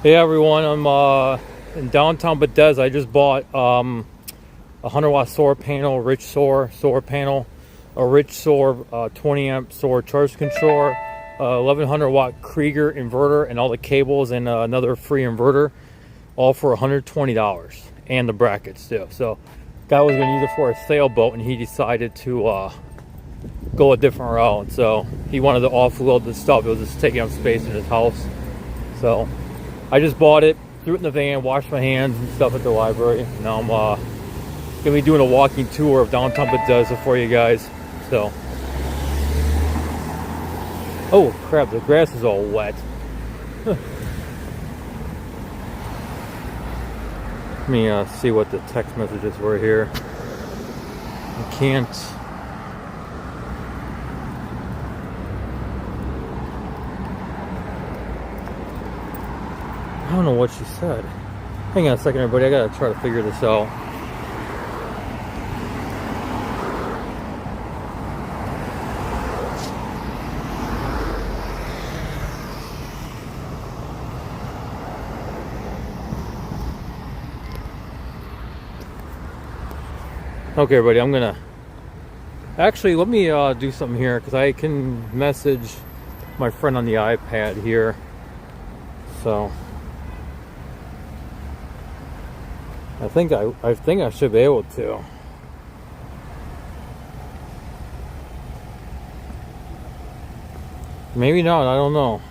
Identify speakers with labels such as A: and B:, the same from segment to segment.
A: Hey everyone, I'm in downtown Bethesda. I just bought a 100-watt solar panel, rich solar panel, a rich solar 20 amp solar charge controller, 1100-watt Krieger inverter, and all the cables, and another free inverter, all for $120, and the brackets too. So guy was going to use it for a sailboat, and he decided to go a different route. So he wanted to offload the stuff. It was just taking up space in his house. So I just bought it, threw it in the van, washed my hands and stuff at the library. Now I'm gonna be doing a walking tour of downtown Bethesda for you guys. So, oh crap, the grass is all wet. Let me see what the text messages were here. I can't. I don't know what she said. Hang on a second, everybody. I gotta try to figure this out. Okay, everybody. I'm gonna actually let me do something here because I can message my friend on the iPad here. So. I think I should be able to. Maybe not, I don't know.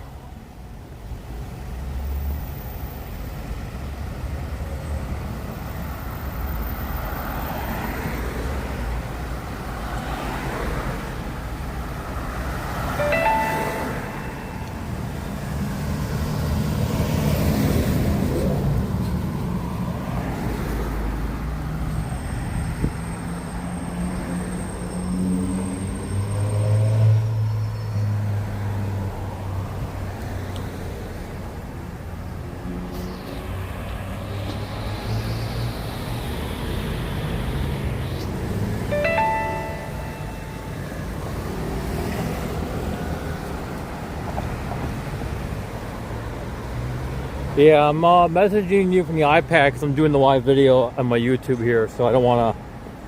A: Yeah, I'm messaging you from the iPad because I'm doing the live video on my YouTube here, so I don't want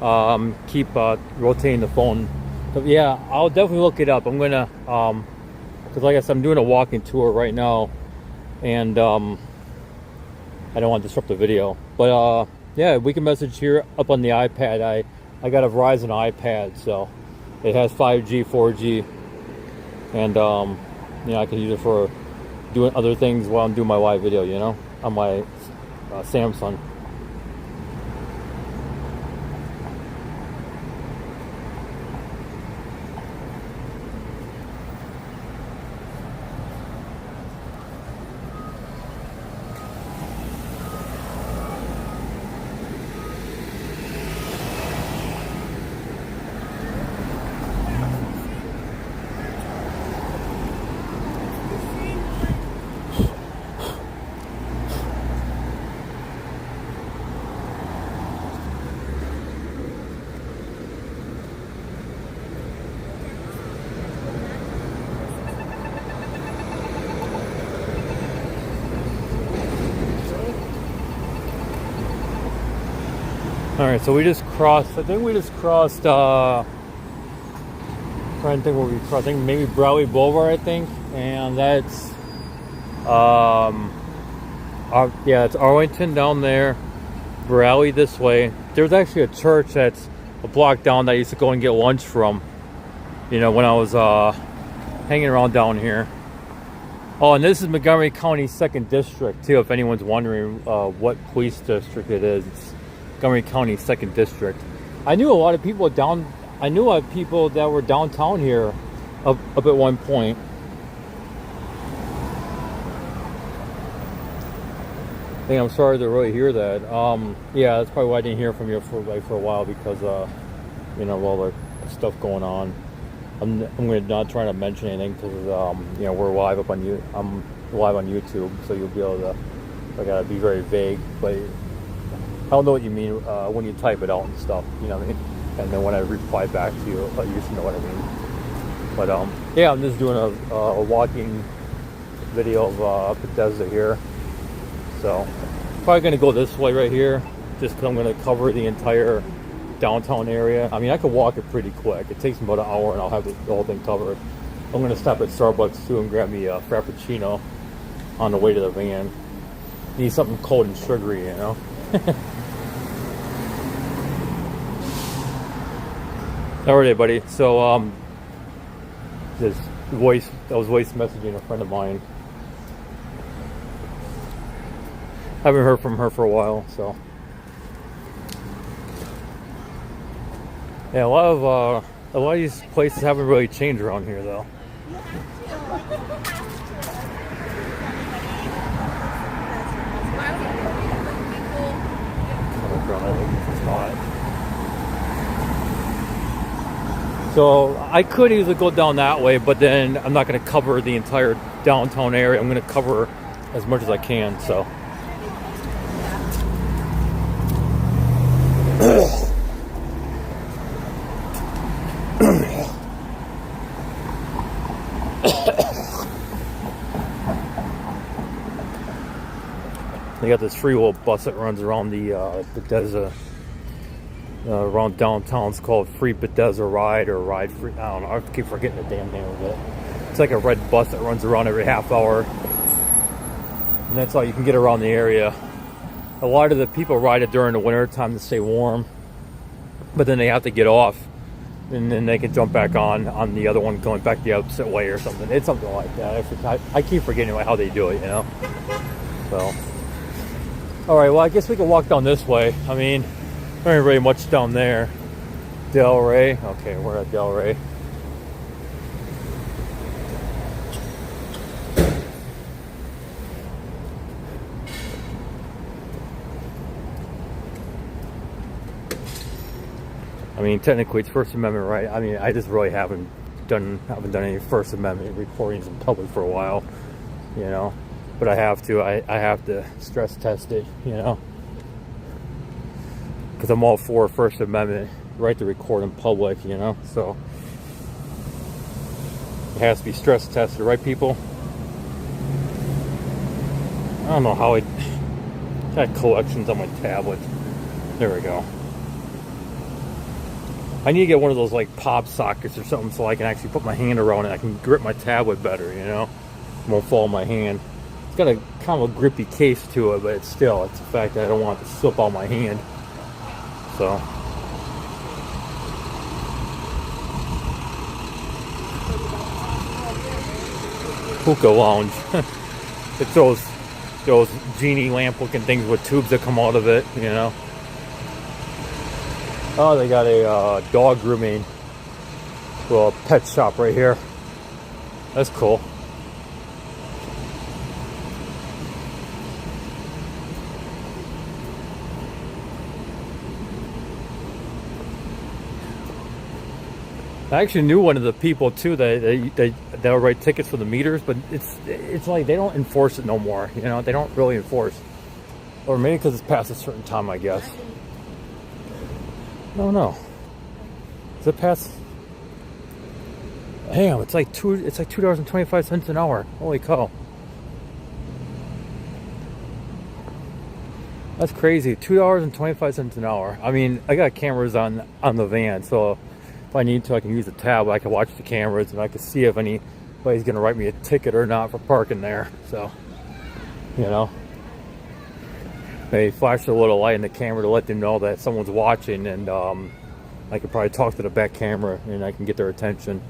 A: to keep rotating the phone. But yeah, I'll definitely look it up. I'm gonna, because like I said, I'm doing a walking tour right now, and I don't want to disrupt the video. But yeah, we can message here up on the iPad. I got a Verizon iPad, so it has 5G, 4G, and I can use it for doing other things while I'm doing my live video, on my Samsung. Alright, so we just crossed, I think we just crossed, trying to think what we crossed, I think maybe Broadway Boulevard, I think, and that's, yeah, it's Arlington down there, Raleigh this way. There's actually a church that's a block down that I used to go and get lunch from, when I was hanging around down here. Oh, and this is Montgomery County 2nd District, too, if anyone's wondering what police district it is. It's Montgomery County 2nd District. I knew a lot of people that were downtown here up at one point. I think I'm sorry to really hear that. Yeah, that's probably why I didn't hear from you for a while, because all the stuff going on. I'm not trying to mention anything because we're live up on I'm live on YouTube, so you'll be able to. I gotta be very vague, but I don't know what you mean when you type it out and stuff. You know what I mean? And then when I reply back to you, you should know what I mean. But yeah, I'm just doing a walking video of Bethesda here. So probably gonna go this way right here, just because I'm gonna cover the entire downtown area. I mean, I could walk it pretty quick. It takes me about an hour and I'll have the whole thing covered. I'm gonna stop at Starbucks too and grab me a Frappuccino on the way to the van. Need something cold and sugary, you know. Alright, buddy. So I was voice messaging a friend of mine. Haven't heard from her for a while, so yeah, a lot of these places haven't really changed around here, though. So I could easily go down that way, but then I'm not going to cover the entire downtown area. I'm going to cover as much as I can. So. They got this free will bus that runs around the Bethesda, around downtown. It's called Free Bethesda Ride or Ride Free. I don't know. I keep forgetting the damn name of it. It's like a red bus that runs around every half hour, and that's how you can get around the area. A lot of the people ride it during the winter time to stay warm, but then they have to get off, and then they can jump back on the other one going back the opposite way or something. It's something like that. I keep forgetting how they do it, you know. So. Alright, well, I guess we can walk down this way. I mean, there ain't really much down there. Del Rey. Okay, we're at Del Rey. I mean, technically it's First Amendment, right? I mean, I just really haven't done any First Amendment recordings in public for a while, you know. But I have to. I have to stress test it, you know, because I'm all for First Amendment right to record in public, you know. So it has to be stress tested, right, people? I don't know how I got collections on my tablet. There we go. I need to get one of those like pop sockets or something so I can actually put my hand around it. I can grip my tablet better, you know. It won't fall in my hand. It's got a kind of a grippy case to it, but it's the fact that I don't want it to slip out my hand. So hookah lounge. It's those genie lamp looking things with tubes that come out of it, you know. Oh, they got a dog grooming, well, pet shop right here. That's cool. I actually knew one of the people too that'll write tickets for the meters, but it's like they don't enforce it no more. You know, they don't really enforce, or maybe because it's past a certain time, I guess. No. Is it past? Damn, it's like $2.25 an hour. Holy cow! That's crazy. $2.25 an hour. I mean, I got cameras on the van, so if I need to, I can use the tab. I can watch the cameras and I can see if anybody's gonna write me a ticket or not for parking there. So, you know, they flash a little light in the camera to let them know that someone's watching, and I could probably talk to the back camera and I can get their attention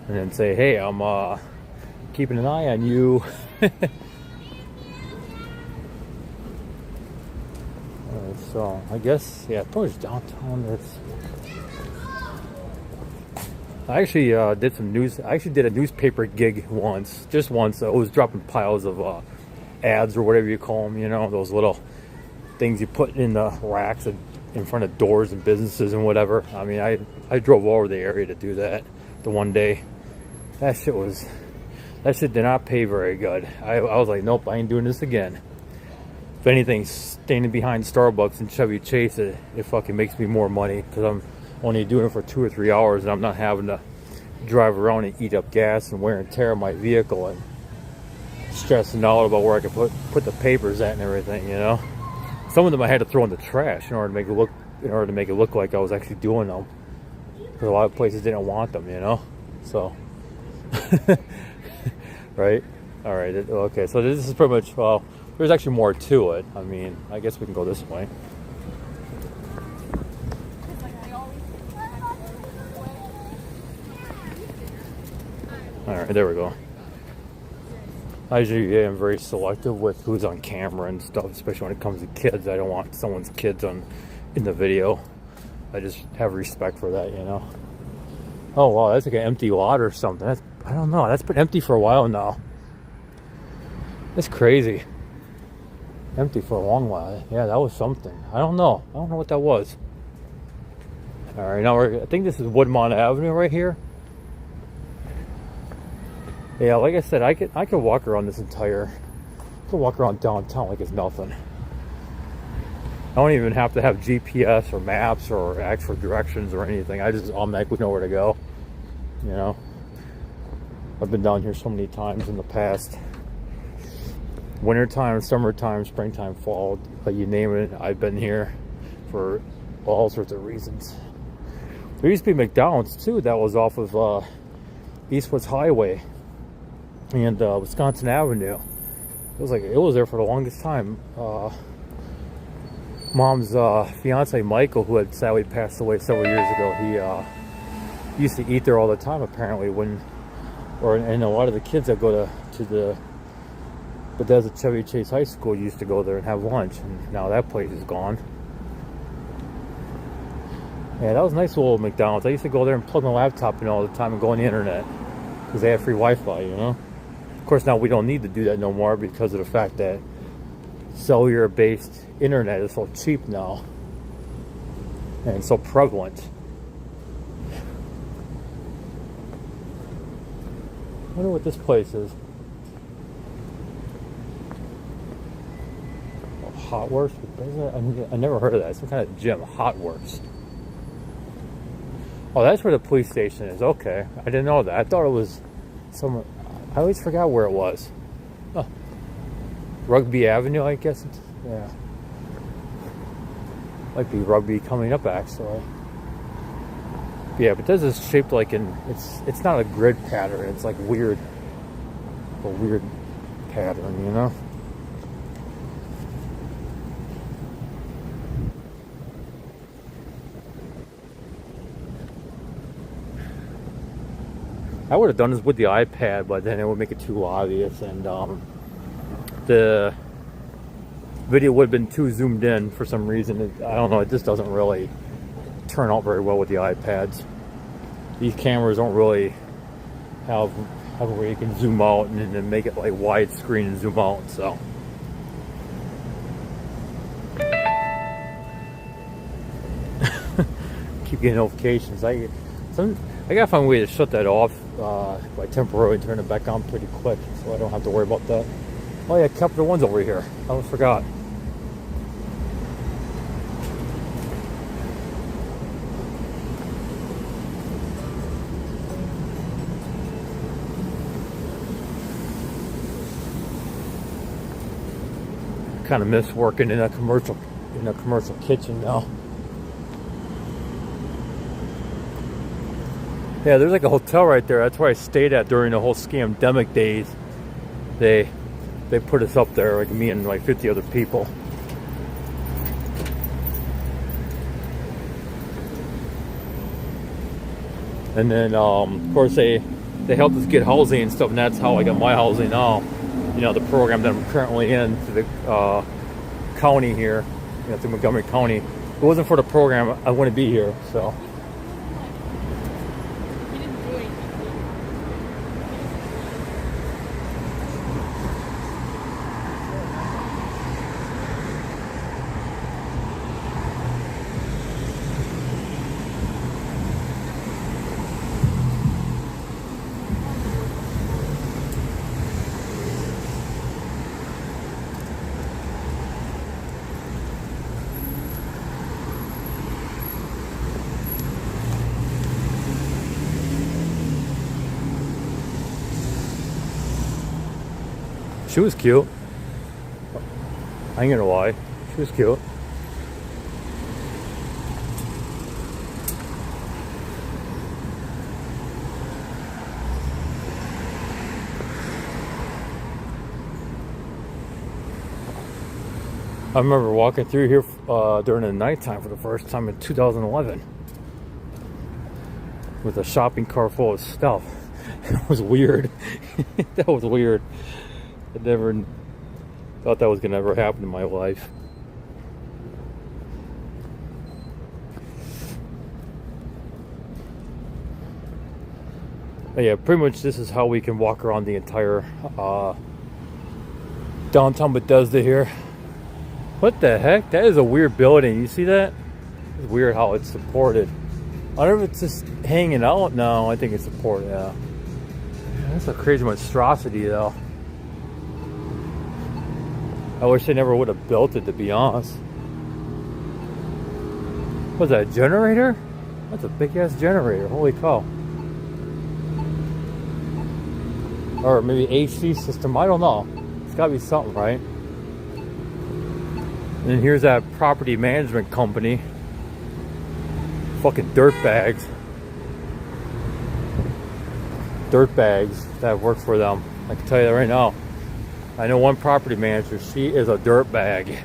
A: and then say, hey, I'm keeping an eye on you. So I guess, yeah, probably downtown. I actually did some news. I actually did a newspaper gig just once. I was dropping piles of ads or whatever you call them. You know, those little things you put in the racks in front of doors and businesses and whatever. I mean, I drove all over the area to do that the one day. That shit did not pay very good. I was like, nope, I ain't doing this again. If anything, standing behind Starbucks and Chevy Chase, it fucking makes me more money because I'm only doing it for 2 or 3 hours and I'm not having to drive around and eat up gas and wear and tear on my vehicle. And stressing out about where I could put the papers at and everything, you know. Some of them I had to throw in the trash in order to make it look like I was actually doing them. Because a lot of places didn't want them, you know. So, right? All right. Okay. So this is pretty much. Well, there's actually more to it. I mean, I guess we can go this way. All right. There we go. I usually am very selective with who's on camera and stuff, especially when it comes to kids. I don't want someone's kids in the video. I just have respect for that, you know. Oh wow, that's like an empty lot or something. I don't know. That's been empty for a while now. That's crazy. Empty for a long while. Yeah, that was something. I don't know what that was. All right, now I think this is Woodmont Avenue right here. Yeah, like I said, I could walk around walk around downtown like it's nothing. I don't even have to have GPS or maps or actual directions or anything. I just automatically know where to go. You know, I've been down here so many times in the past. Wintertime, summertime, springtime, fall, you name it. I've been here for all sorts of reasons. There used to be McDonald's too. That was off of Eastwoods Highway and Wisconsin Avenue. It was there for the longest time. Mom's fiance Michael, who had sadly passed away several years ago, he used to eat there all the time apparently and a lot of the kids that go to the Bethesda Chevy Chase High School used to go there and have lunch, and now that place is gone. Yeah, that was a nice little McDonald's. I used to go there and plug my laptop in all the time and go on the internet because they have free Wi-Fi, you know. Of course, now we don't need to do that no more because of the fact that cellular-based internet is so cheap now and so prevalent. I wonder what this place is. Oh, Hot Works? I never heard of that. Some kind of gym. Hot Works. Oh, that's where the police station is. Okay. I didn't know that. I thought it was somewhere. I always forgot where it was. Huh. Rugby Avenue, I guess. Yeah. Might be Rugby coming up, actually. Yeah, but this is shaped like it's not a grid pattern. It's like a weird pattern, you know? I would have done this with the iPad, but then it would make it too obvious, and the video would have been too zoomed in for some reason. I don't know, it just doesn't really turn out very well with the iPads. These cameras don't really have where you can zoom out and then make it like widescreen and zoom out, so. Keep getting notifications. I gotta find a way to shut that off by temporarily turn it back on pretty quick so I don't have to worry about that. Oh yeah, Capital One's over here. I almost forgot. Kind of miss working in a commercial kitchen now. Yeah, there's like a hotel right there. That's where I stayed at during the whole scamdemic days. They put us up there, like me and like 50 other people. And then of course they helped us get housing and stuff, and that's how I got my housing now. You know, the program that I'm currently in to the county here, you know, through Montgomery County. If it wasn't for the program, I wouldn't be here, so. She was cute. I ain't gonna lie. She was cute. I remember walking through here during the nighttime for the first time in 2011 with a shopping cart full of stuff. It was weird. That was weird. I never thought that was gonna ever happen in my life. But yeah, pretty much this is how we can walk around the entire downtown Bethesda here. What the heck? That is a weird building. You see that? It's weird how it's supported. I don't know if it's just hanging out. No, I think it's supported, yeah. That's a crazy monstrosity though. I wish they never would have built it, to be honest. Was that a generator? That's a big ass generator. Holy cow. Or maybe AC system. I don't know. It's gotta be something, right? And then here's that property management company. Fucking dirtbags. Dirtbags that work for them. I can tell you that right now. I know one property manager. She is a dirtbag.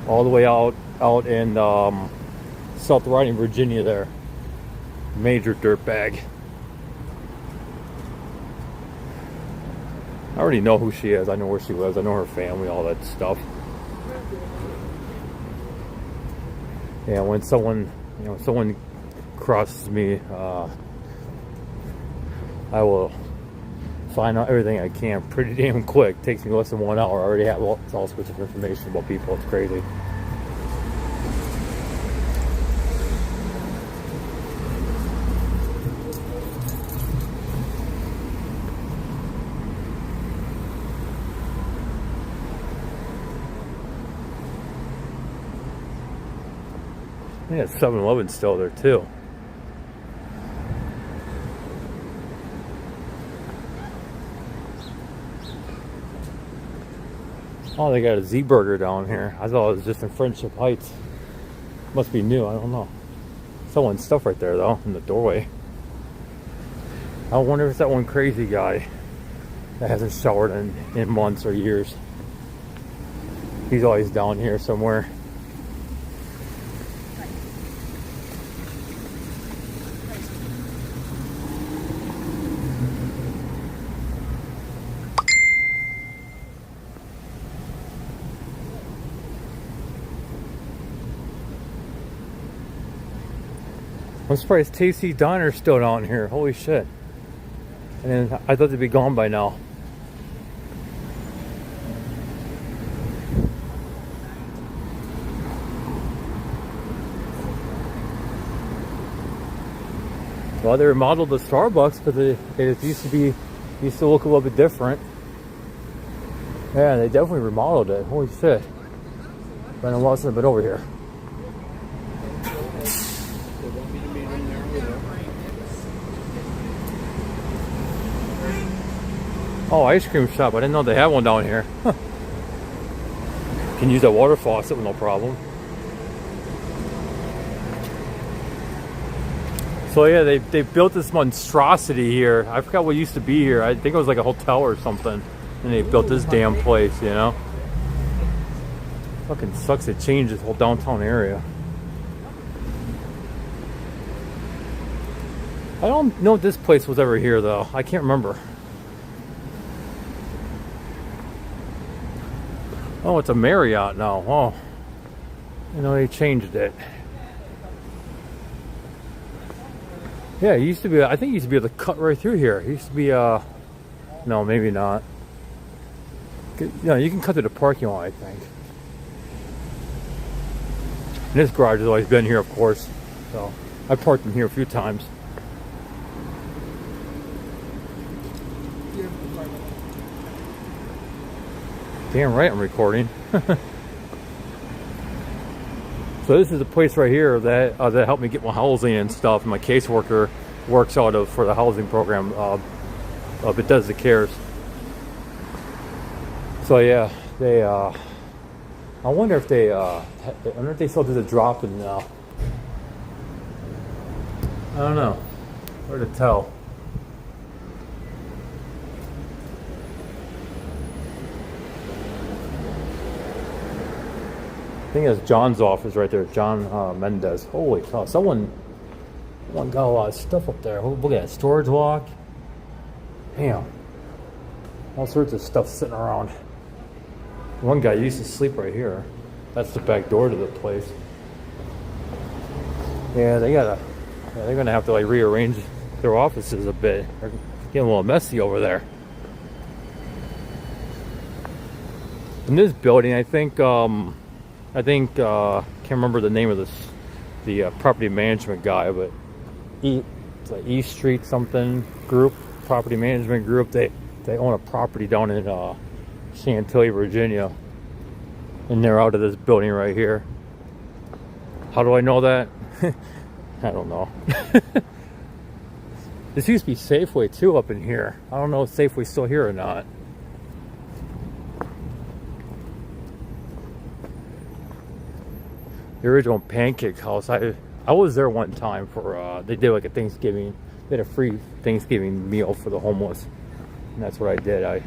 A: All the way out in South Riding, Virginia there. Major dirtbag. I already know who she is. I know where she lives. I know her family, all that stuff. Yeah, when someone crosses me, I will find out everything I can pretty damn quick. Takes me less than 1 hour. I already have all sorts of information about people. It's crazy. I think 7-Eleven's still there too. Oh, they got a Z-Burger down here. I thought it was just in Friendship Heights. Must be new, I don't know. Someone's stuff right there though, in the doorway. I wonder if it's that one crazy guy that hasn't showered in months or years. He's always down here somewhere. I'm surprised Tasty Diner's still down here. Holy shit. And I thought they'd be gone by now. Well, they remodeled the Starbucks because it used to look a little bit different. Yeah, they definitely remodeled it. Holy shit. Been a while since I've been over here. Oh, ice cream shop. I didn't know they had one down here. Huh. Can use that water faucet with no problem. So yeah, they built this monstrosity here. I forgot what used to be here. I think it was like a hotel or something. And they built this damn place, you know? Fucking sucks it changed this whole downtown area. I don't know if this place was ever here though. I can't remember. Oh, it's a Marriott now. Oh, you know, they changed it. Yeah, it used to be, I think it used to be able to cut right through here. It used to be, no, maybe not. You know, you can cut through the parking lot, I think. And this garage has always been here, of course. So, I parked in here a few times. Damn right I'm recording. So this is the place right here that helped me get my housing and stuff. My caseworker works out of for the housing program. Bethesda Cares. So yeah, they I wonder if they still do the drop-in now. I don't know. Hard to tell. I think that's John's office right there, John Mendez. Holy cow, someone got a lot of stuff up there. Look at that, storage lock. Damn. All sorts of stuff sitting around. One guy used to sleep right here. That's the back door to the place. Yeah, they're gonna have to like rearrange their offices a bit. They're getting a little messy over there. In this building, I think can't remember the name of the property management guy, but it's like East Street something group, property management group. They own a property down in Chantilly, Virginia, and they're out of this building right here. How do I know that? I don't know. This used to be Safeway too up in here. I don't know if Safeway's still here or not. The original Pancake House. I was there one time for they did like a Thanksgiving. They had a free Thanksgiving meal for the homeless, and that's what I did. I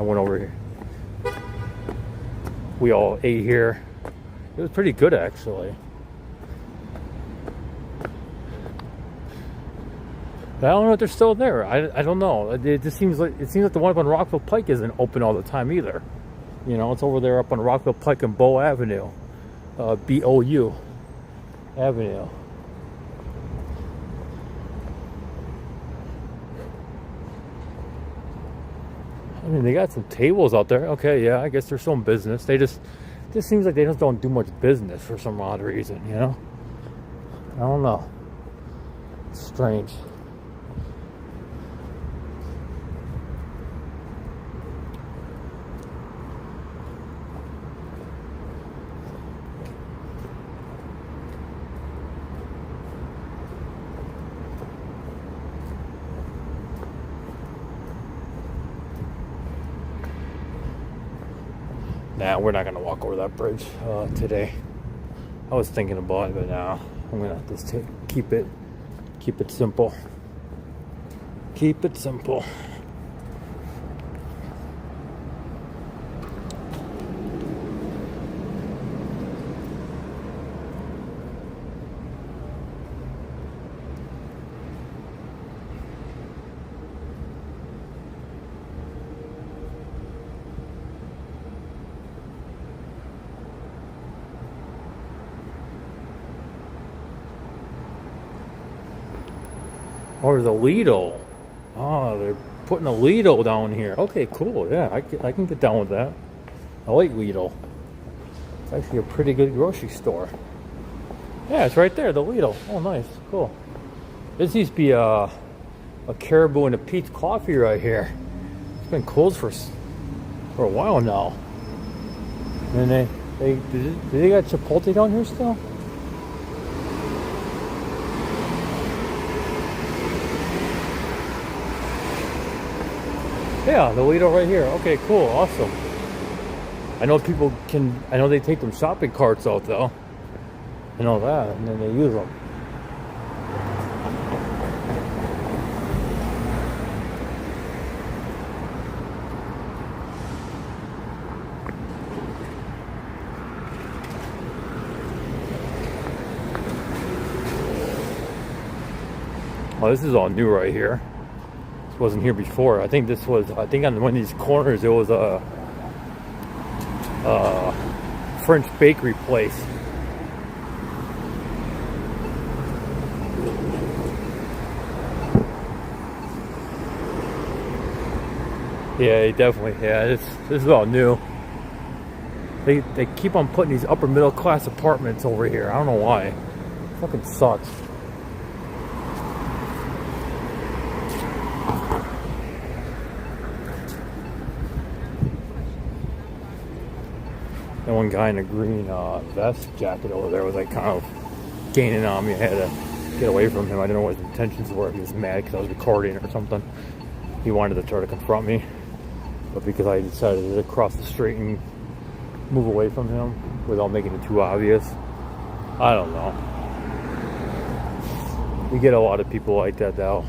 A: went over here. We all ate here. It was pretty good actually. But I don't know if they're still there. I don't know. It just seems like the one up on Rockville Pike isn't open all the time either. You know, it's over there up on Rockville Pike and Bow Avenue. BOU Avenue. I mean, they got some tables out there. Okay, yeah, I guess there's some business. Just seems like they just don't do much business for some odd reason, you know? I don't know. It's strange. Nah, we're not gonna walk over that bridge today. I was thinking about it, but now I'm gonna just keep it simple. Keep it simple. Or the Lido. Oh, they're putting a Lido down here. Okay, cool. Yeah, I can get down with that. I like Lido. It's actually a pretty good grocery store. Yeah, it's right there, the Lido. Oh, nice. Cool. This used to be a Caribou and a Pete's Coffee right here. It's been closed for a while now. And they got Chipotle down here still? Yeah, the Lido right here. Okay, cool, awesome. I know they take them shopping carts out though. I know that, and then they use them. Oh, this is all new right here. Wasn't here before. I think on one of these corners it was a French bakery place. Yeah, definitely. Yeah, this is all new. They keep on putting these upper middle class apartments over here. I don't know why. It fucking sucks. And one guy in a green vest jacket over there was like kind of gaining on me. I had to get away from him. I didn't know what his intentions were. He was mad because I was recording or something. He wanted to try to confront me. but because I decided to cross the street and move away from him without making it too obvious. I don't know. You get a lot of people like that that'll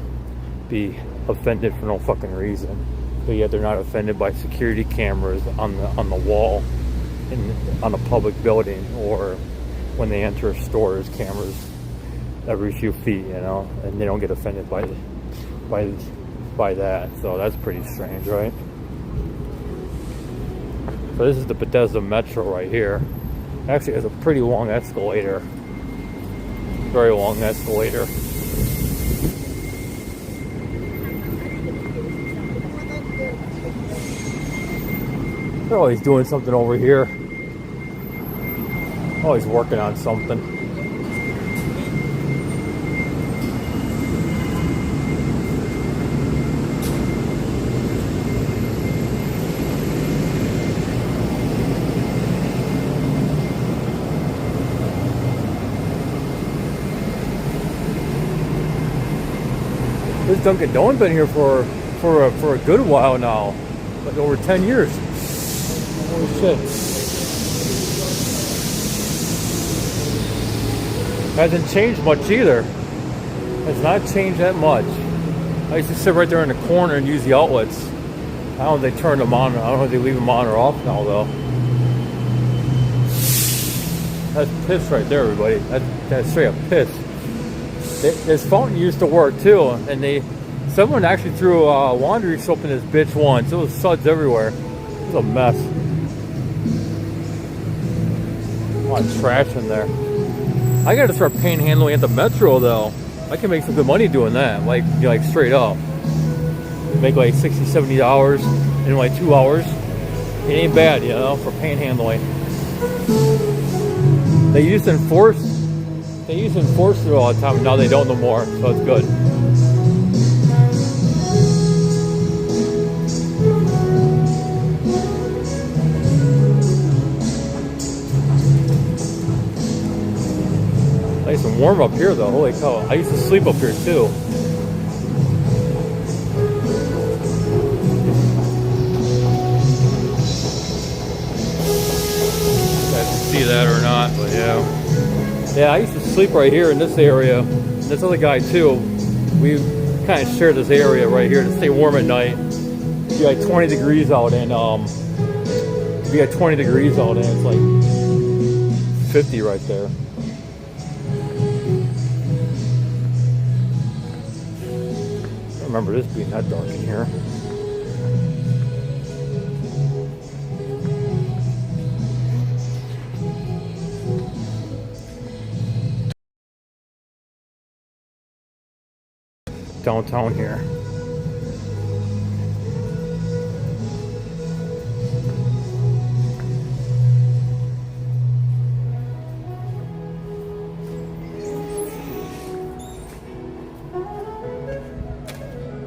A: be offended for no fucking reason, but yet they're not offended by security cameras on the wall on a public building, or when they enter a store, there's cameras every few feet, you know, and they don't get offended by that. So that's pretty strange, right? So this is the Bethesda Metro right here. Actually, it has a pretty long escalator. Very long escalator. They're always doing something over here. Always working on something. This Dunkin' Donuts been here for a good while now, like over 10 years. Holy shit! Hasn't changed much either. Has not changed that much. I used to sit right there in the corner and use the outlets. I don't know if they turned them on. I don't know if they leave them on or off now though. That's piss right there, everybody. That's straight up piss. This fountain used to work too, and someone actually threw laundry soap in this bitch once. It was suds everywhere. It was a mess. A lot of trash in there. I gotta start panhandling at the Metro though. I can make some good money doing that, like straight up. Make like $60, $70 in like 2 hours. It ain't bad, you know, for panhandling. They used to enforce it all the time, and now they don't no more, so it's good. Nice and warm up here though, holy cow. I used to sleep up here too. I can see that or not, but yeah. Yeah, I used to sleep right here in this area. This other guy too. We kind of share this area right here to stay warm at night. It'd be like 20 degrees out, and it's like 50 right there. I remember this being that dark in here. Downtown here.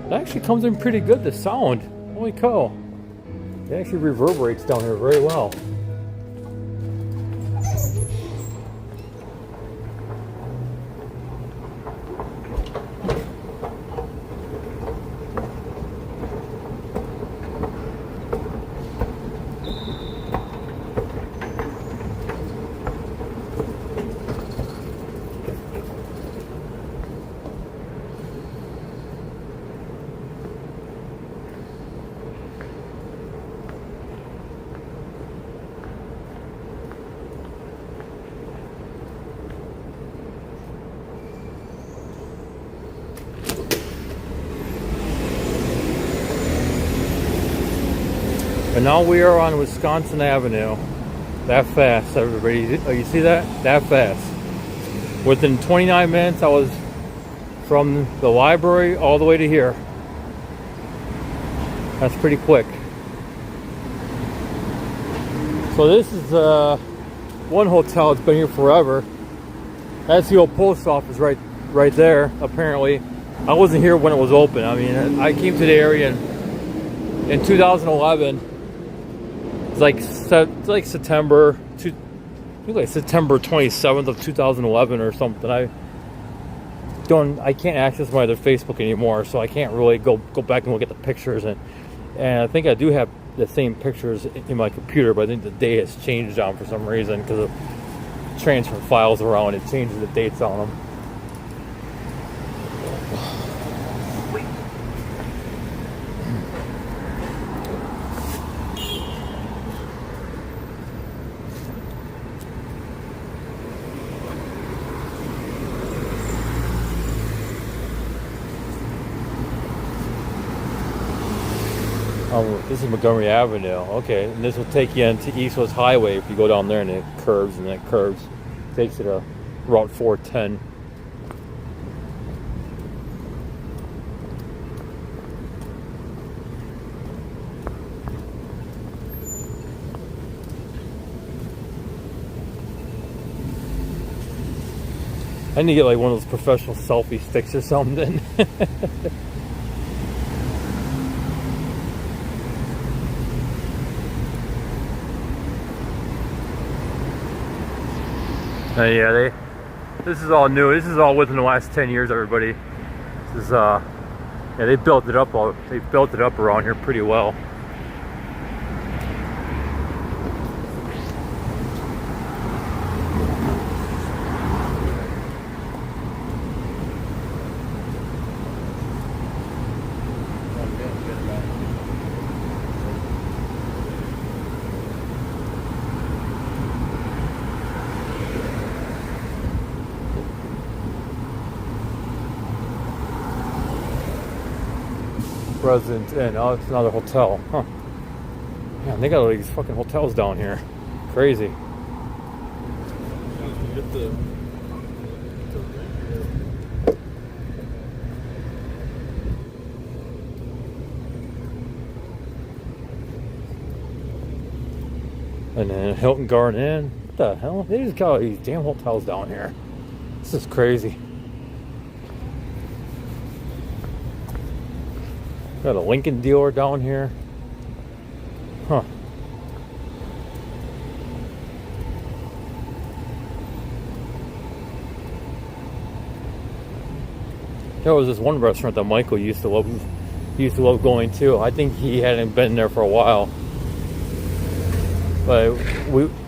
A: It actually comes in pretty good, the sound. Holy cow. It actually reverberates down here very well. And now we are on Wisconsin Avenue. That fast, everybody. Oh, you see that? That fast. Within 29 minutes, I was from the library all the way to here. That's pretty quick. So this is one hotel that's been here forever. That's the old post office right there, apparently. I wasn't here when it was open. I mean, I came to the area in 2011. It's like September 27th of 2011 or something. I can't access my other Facebook anymore, so I can't really go back and look at the pictures, and I think I do have the same pictures in my computer, but I think the date has changed on for some reason because of transferring files around. It changes the dates on them. This is Montgomery Avenue. Okay, and this will take you into East West Highway if you go down there, and it curves, and then it curves. Takes you to Route 410. I need to get like one of those professional selfie sticks or something. Yeah, this is all new. This is all within the last 10 years, everybody. This is yeah, they built it up around here pretty well. Resident Inn. Oh, it's another hotel. Huh. Man, they got all these fucking hotels down here. Crazy. And then Hilton Garden Inn. What the hell? They just got all these damn hotels down here. This is crazy. Got a Lincoln dealer down here. Huh. There was this one restaurant that Michael used to love going to. I think he hadn't been there for a while. But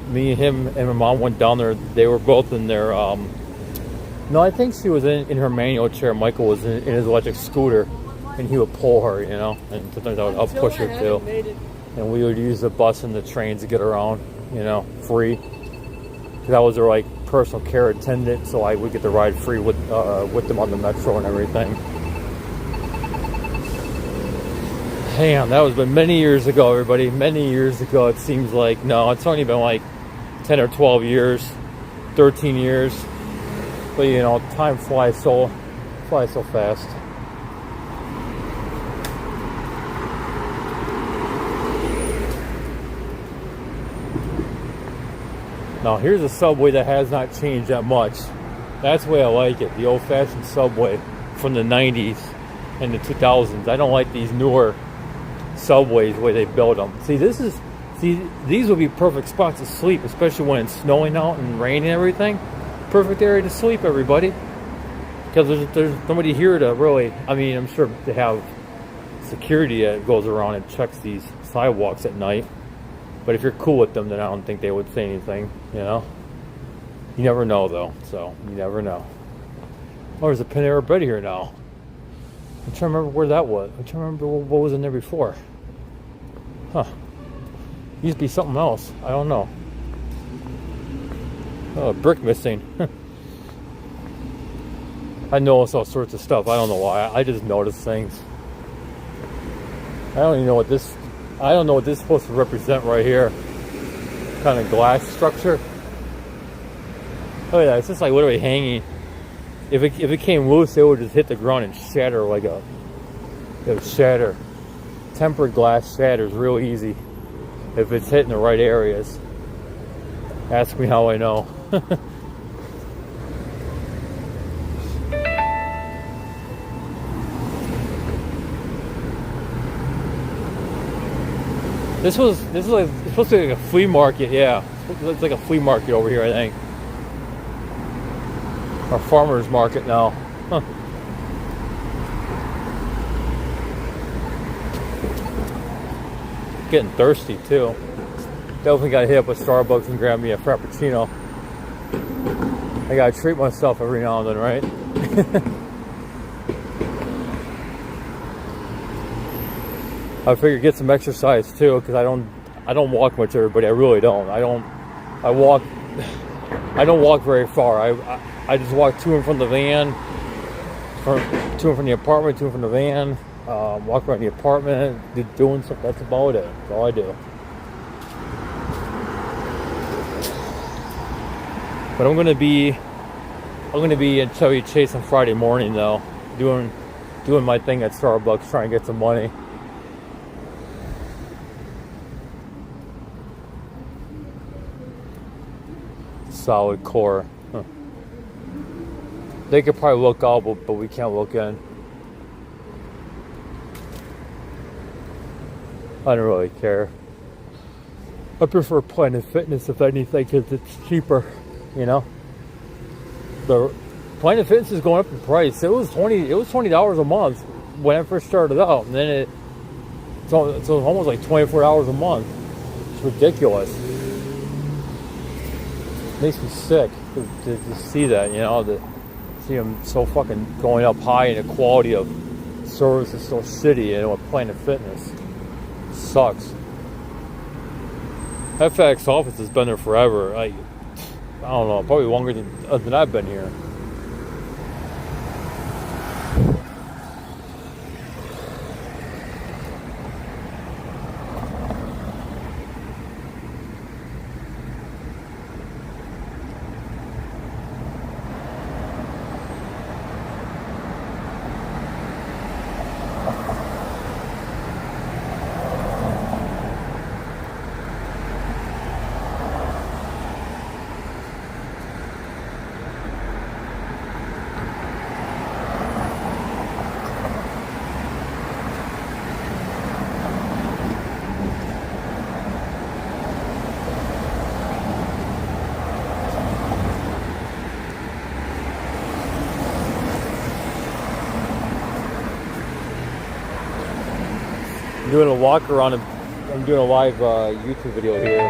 A: me, him, and my mom went down there. They were both in their no, I think she was in her manual chair. Michael was in his electric scooter. And he would pull her, you know, and sometimes I would push her too. And we would use the bus and the trains to get around, you know, free. Because I was their like personal care attendant, so I would get the ride free with them on the metro and everything. Damn, that was been many years ago, everybody. Many years ago. It seems like it's only been like 10 or 12 years, 13 years. But you know, time flies so fast. Now here's a subway that has not changed that much. That's the way I like it. The old-fashioned subway from the 90s and the 2000s. I don't like these newer subways the way they build them. See, these would be perfect spots to sleep, especially when it's snowing out and raining and everything. Perfect area to sleep, everybody. Because there's nobody here to really, I mean, I'm sure they have security that goes around and checks these sidewalks at night. But if you're cool with them, then I don't think they would say anything, you know? You never know, though, so you never know. Oh, there's a Panera Bread here now. I'm trying to remember where that was. I'm trying to remember what was in there before. Huh. Used to be something else. I don't know. Oh, a brick missing. I notice all sorts of stuff. I don't know why. I just notice things. I don't even know what this... I don't know what this is supposed to represent right here. Kind of glass structure. Oh yeah, it's just like literally hanging. If it came loose, it would just hit the ground and shatter like it would shatter. Tempered glass shatters real easy if it's hitting the right areas. Ask me how I know. This is like it's supposed to be like a flea market, yeah. It's like a flea market over here, I think. Or farmer's market now. Huh. getting thirsty too. Definitely gotta hit up a Starbucks and grab me a Frappuccino. I gotta treat myself every now and then, right? I figure get some exercise too, because I don't walk much, everybody. I really don't. I don't walk very far. I just walk to and from the van, to and from the apartment, to and from the van, walk around the apartment, doing something. That's about it. That's all I do. But I'm gonna be in Chevy Chase on Friday morning though, doing my thing at Starbucks, trying to get some money. Solid core. Huh. They could probably look out, but we can't look in. I don't really care. I prefer Planet Fitness if anything, because it's cheaper. You know, the Planet Fitness is going up in price. It was $20 a month when I first started out, and then it's almost like $24 a month. It's ridiculous. It makes me sick to see that. You know, to see them so fucking going up high, and the quality of service is so shitty. You know, with Planet Fitness, it sucks. FX office has been there forever. I don't know, probably longer than I've been here. I'm doing a walk around. I'm doing a live YouTube video here.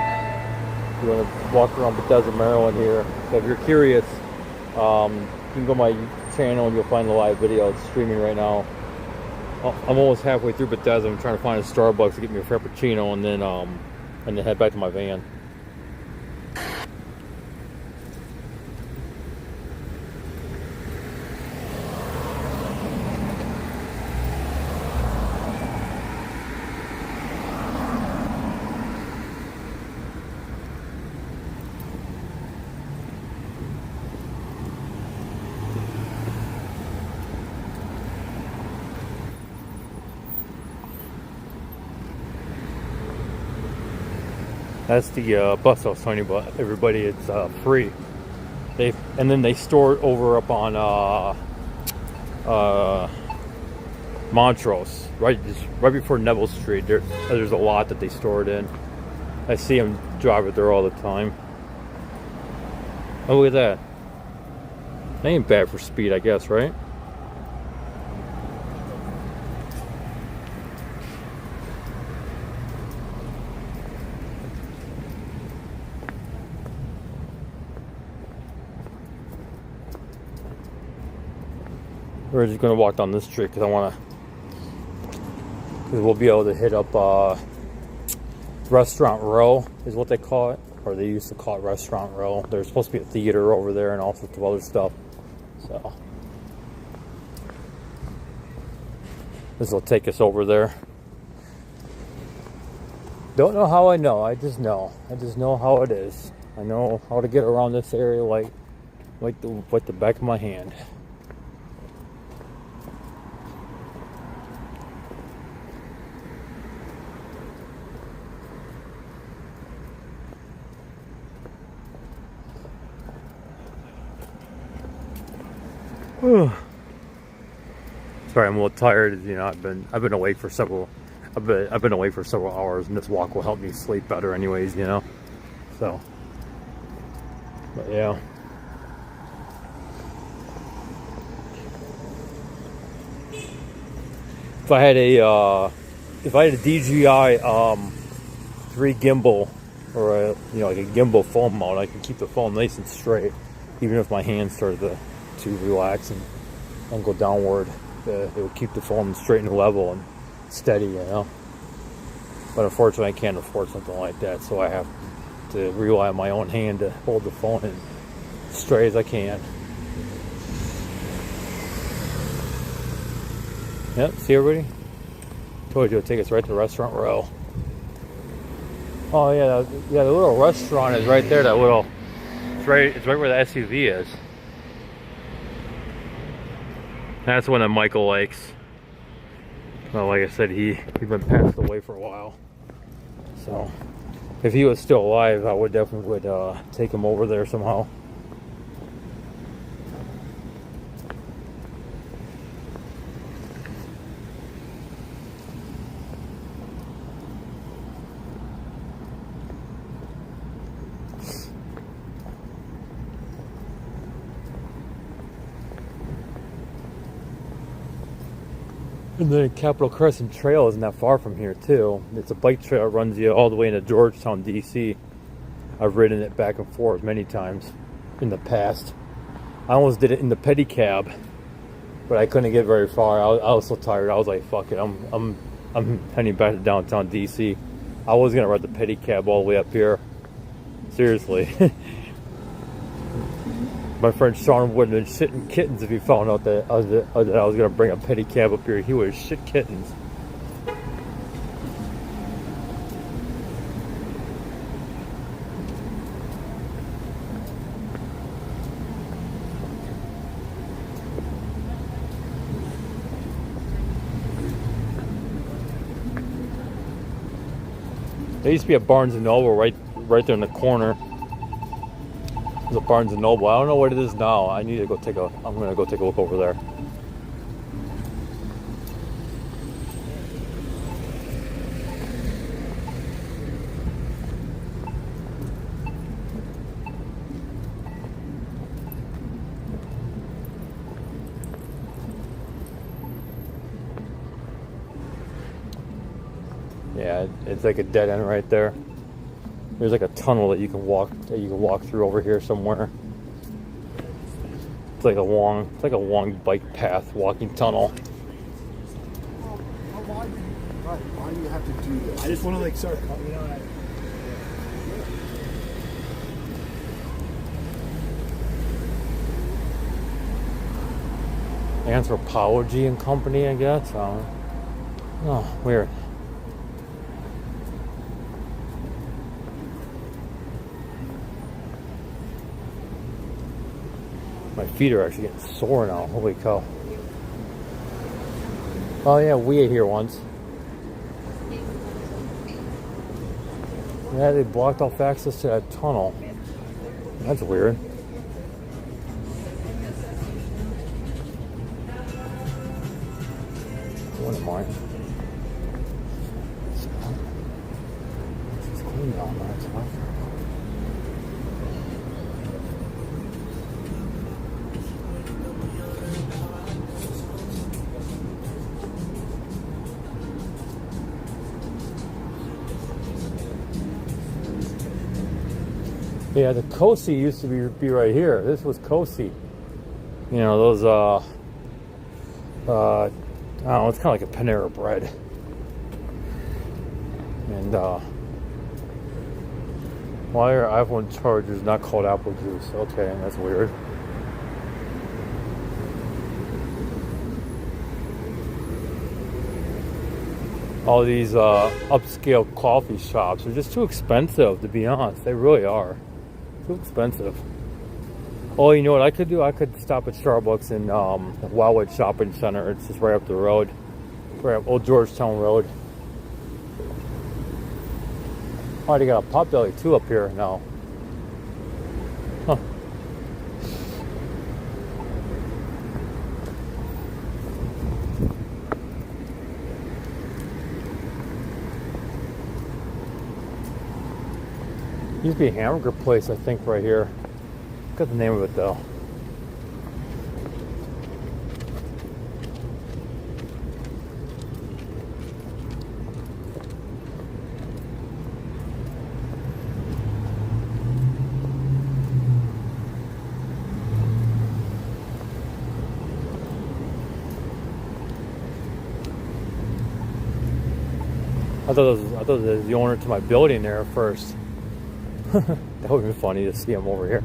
A: Doing a walk around Bethesda, Maryland here. So if you're curious, you can go to my channel and you'll find the live video. It's streaming right now. I'm almost halfway through Bethesda. I'm trying to find a Starbucks to get me a Frappuccino and then head back to my van. That's the bus I was telling you about. Everybody, it's free. And then they store it over up on Montrose, right before Neville Street. There's a lot that they store it in. I see them drive it there all the time. Oh, look at that. That ain't bad for speed, I guess, right? We're just gonna walk down this street because we'll be able to hit up Restaurant Row is what they call it, or they used to call it Restaurant Row. There's supposed to be a theater over there and all sorts of other stuff. So this will take us over there. Don't know how I know. I just know how it is. I know how to get around this area like the back of my hand. Sorry, I'm a little tired. You know, I've been awake for several hours, and this walk will help me sleep better, anyways. You know, so. But yeah. If I had a DJI 3 gimbal, or a, like a gimbal phone mount. I can keep the phone nice and straight, even if my hands started to relax and go downward. It would keep the phone straight and level and steady, But unfortunately, I can't afford something like that, so I have to rely on my own hand to hold the phone as straight as I can. Yep, see everybody? Told you it would take us right to Restaurant Row. Oh yeah, the little restaurant is right there. It's right where the SUV is. That's one that Michael likes. Well, like I said, he's been passed away for a while. So, if he was still alive, I would definitely take him over there somehow. And the Capitol Crescent Trail isn't that far from here too. It's a bike trail that runs you all the way into Georgetown, DC. I've ridden it back and forth many times in the past. I almost did it in the pedicab, but I couldn't get very far. I was so tired. I was like, "Fuck it, I'm heading back to downtown DC." I was gonna ride the pedicab all the way up here. Seriously. My friend Sean would have been shitting kittens if he found out that I was going to bring a pedicab up here. He would have shit kittens. There used to be a Barnes & Noble right there in the corner. There's a Barnes & Noble. I don't know what it is now. I'm going to go take a look over there. Yeah, it's like a dead end right there. There's like a tunnel that you can walk through over here somewhere. It's like a long bike path, walking tunnel.
B: Why do you have to do this? I just want to start,
A: Anthropology and Company, I guess. Oh, weird. My feet are actually getting sore now. Holy cow. Oh yeah, we ate here once. Yeah, they blocked off access to that tunnel. That's weird. What am I? It's clean down there. It's fine. Yeah, the Cosi used to be right here. This was Cosi. You know, those, I don't know, it's kind of like a Panera Bread. And, why are iPhone chargers not called apple juice? Okay, that's weird. All these, upscale coffee shops are just too expensive, to be honest. They really are. Too expensive. Oh, you know what I could do? I could stop at Starbucks in Wildwood Shopping Center. It's just right up the road, right up Old Georgetown Road. Oh, they got a Potbelly too up here now. Huh. Used to be a hamburger place, I think, right here. Got the name of it though. I thought it was the owner to my building there at first. That would be funny to see him over here.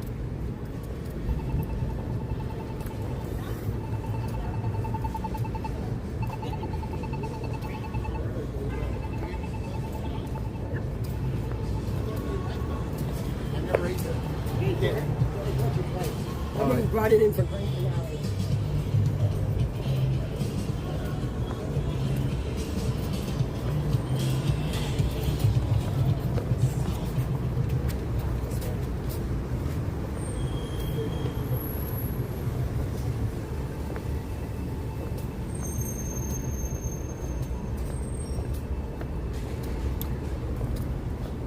C: Somebody brought it in for Frank and Alex.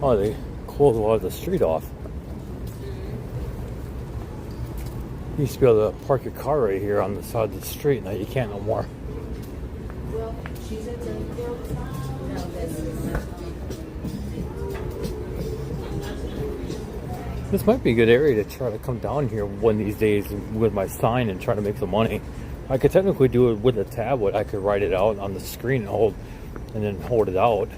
A: Oh, they closed a lot of the street off. You used to be able to park your car right here on the side of the street. Now you can't no more.
C: Well, she's at the
A: This might be a good area to try to come down here one of these days with my sign and try to make some money. I could technically do it with a tablet. I could write it out on the screen and then hold it out.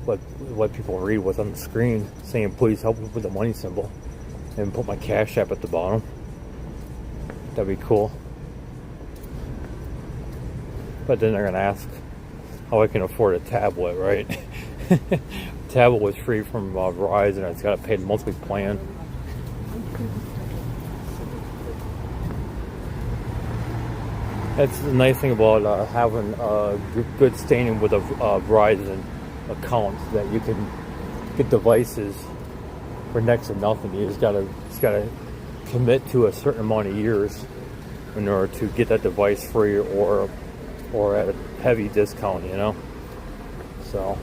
A: But let people read what's on the screen, saying please help with the money symbol, and put my Cash App at the bottom. That'd be cool. But then they're gonna ask how I can afford a tablet, right? Tablet was free from Verizon. It's got to pay the monthly plan. That's the nice thing about having good standing with a Verizon account, that you can get devices for next to nothing. You just gotta commit to a certain amount of years in order to get that device free or at a heavy discount, you know. So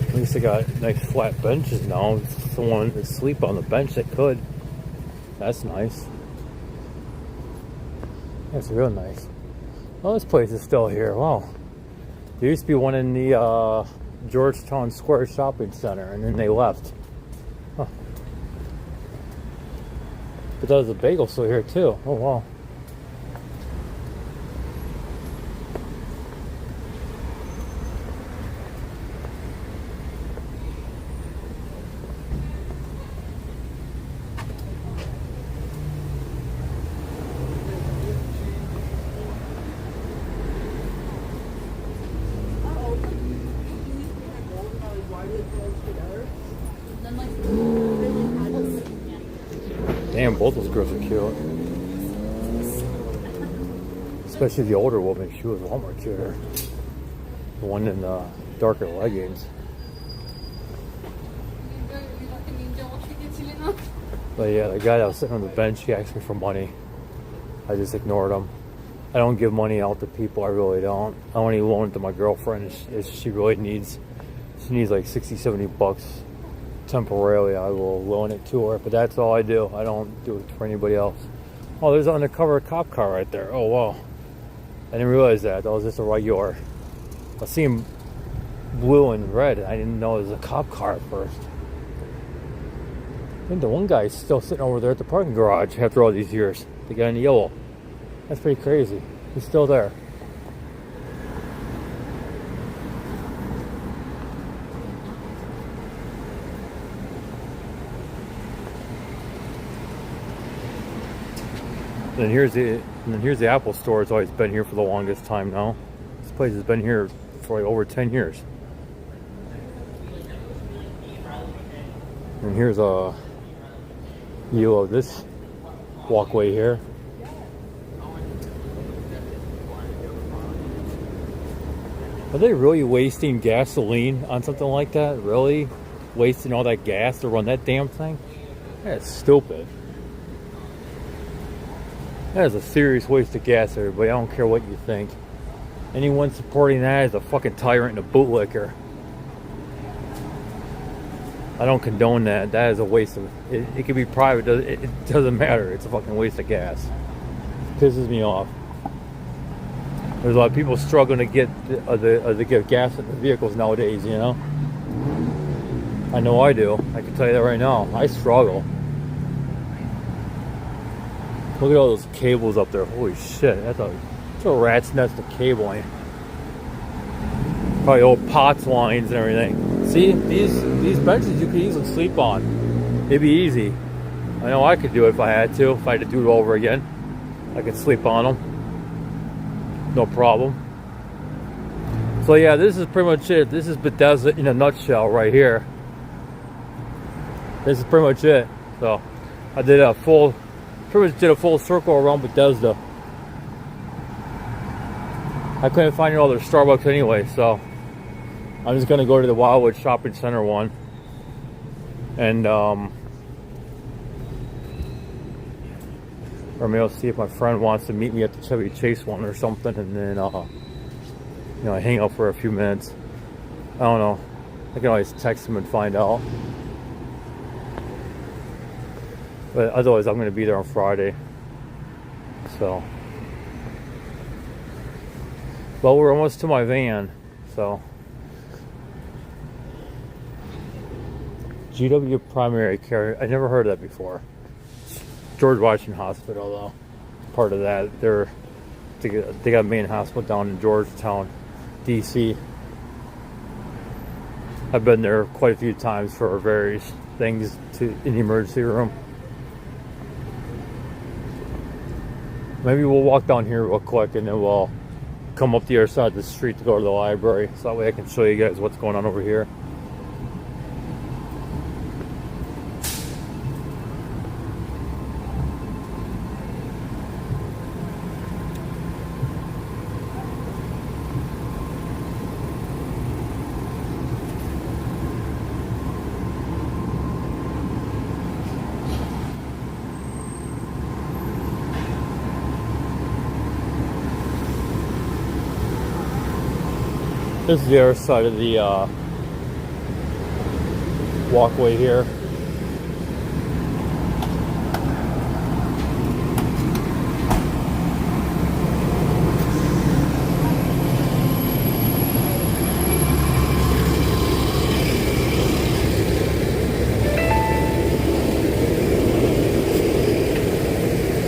A: at least they got nice flat benches now. If someone to sleep on the bench that could. That's nice. That's real nice. Well, this place is still here. Wow. There used to be one in the Georgetown Square Shopping Center, and then they left. Huh. But there's a bagel still here too. Oh wow. Damn, both those girls are cute. Especially the older woman, she was a lot more cuter. The one in the darker leggings. But yeah, the guy that was sitting on the bench, he asked me for money. I just ignored him. I don't give money out to people, I really don't. I only loan it to my girlfriend if she really needs. She needs like 60, 70 bucks. Temporarily, I will loan it to her, but that's all I do. I don't do it for anybody else. Oh, there's an undercover cop car right there. Oh, wow. I didn't realize that. That was just a regular. I see him blue and red. I didn't know it was a cop car at first. I think the one guy's still sitting over there at the parking garage after all these years. The guy in yellow. That's pretty crazy. He's still there. And here's the Apple store. It's always been here for the longest time now. This place has been here for like over 10 years. And here's a view of this walkway here. Are they really wasting gasoline on something like that? Really? Wasting all that gas to run that damn thing? That's stupid. That is a serious waste of gas, everybody. I don't care what you think. Anyone supporting that is a fucking tyrant and a bootlicker. I don't condone that. That is a waste of. It could be private. It doesn't matter. It's a fucking waste of gas. Pisses me off. There's a lot of people struggling to get get gas in the vehicles nowadays. You know. I know I do. I can tell you that right now. I struggle. Look at all those cables up there. Holy shit! That's a rat's nest of cabling. Probably old POTS lines and everything. See, these benches you could easily sleep on. It'd be easy. I know I could do it if I had to. If I had to do it over again, I could sleep on them. No problem. So yeah, this is pretty much it. This is Bethesda in a nutshell right here. This is pretty much it. So I did pretty much did a full circle around Bethesda. I couldn't find any other Starbucks anyway, so I'm just gonna go to the Wildwood Shopping Center one, and or maybe I'll see if my friend wants to meet me at the Chevy Chase one or something, and then you know, hang out for a few minutes. I don't know. I can always text him and find out. But otherwise, I'm gonna be there on Friday. So, well, we're almost to my van, so. GW Primary Care. I never heard of that before. George Washington Hospital, though. Part of that. They got a main hospital down in Georgetown, DC. I've been there quite a few times for various things in the emergency room. Maybe we'll walk down here real quick and then we'll come up the other side of the street to go to the library. So that way I can show you guys what's going on over here. This is the other side of the walkway here.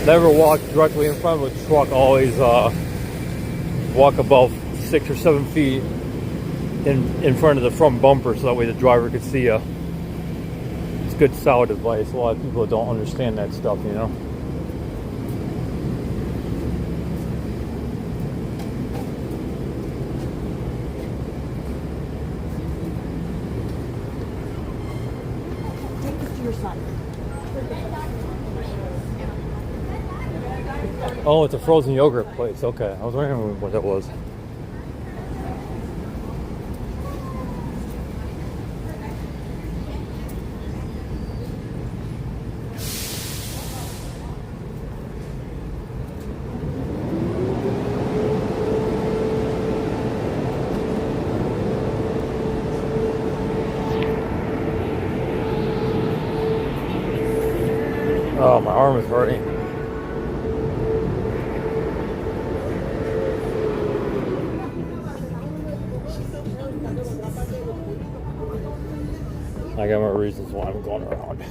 A: Never walk directly in front of a truck, always walk above 6 or 7 feet in front of the front bumper, so that way the driver could see you. It's good, solid advice. A lot of people don't understand that stuff, you know.
C: Take this to your son.
A: Oh, it's a frozen yogurt place. Okay, I was wondering what that was. Oh, my arm is hurting. I got my reasons why I'm going around.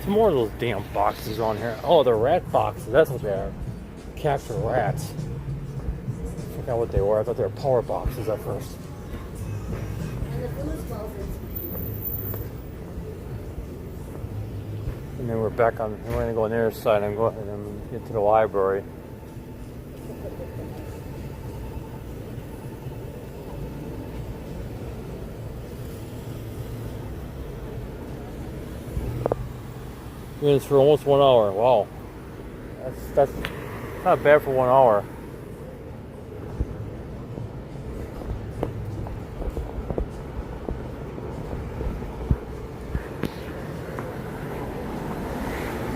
A: Some more of those damn boxes on here. Oh, they're rat boxes. That's what they are. Capture rats. I forgot what they were. I thought they were power boxes at first. And then we're back on. We're gonna go on the other side and go and get to the library. It's for almost 1 hour. Wow, that's not bad for 1 hour.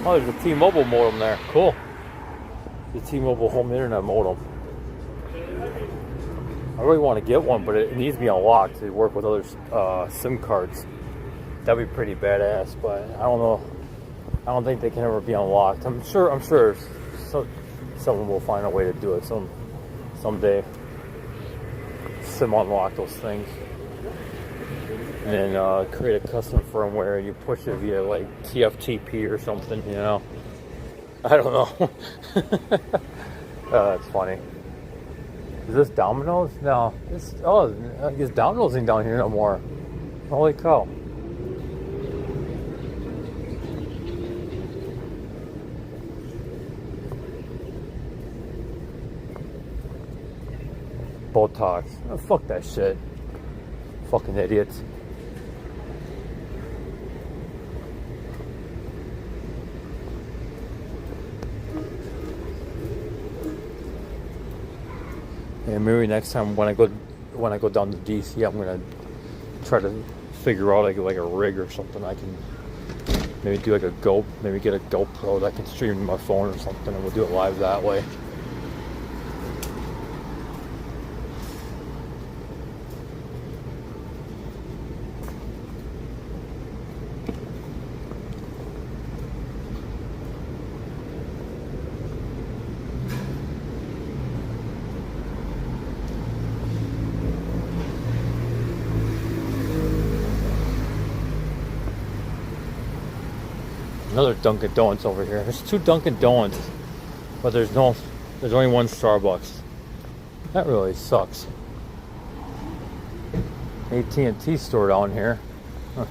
A: Oh, there's a T-Mobile modem there. Cool. The T-Mobile home internet modem. I really want to get one, but it needs to be unlocked to work with other SIM cards. That'd be pretty badass, but I don't know. I don't think they can ever be unlocked. I'm sure someone will find a way to do it someday. SIM unlock those things. And then create a custom firmware and you push it via like TFTP or something, you know. I don't know. That's funny. Is this Domino's? No. I guess Domino's ain't down here no more. Holy cow. Botox. Oh, fuck that shit. Fucking idiots. And maybe next time when I go down to DC, I'm gonna try to figure out like a rig or something. I can maybe do get a GoPro that I can stream to my phone or something, and we'll do it live that way. Another Dunkin' Donuts over here. There's 2 Dunkin' Donuts, but there's only one Starbucks. That really sucks. AT&T store down here. Huh.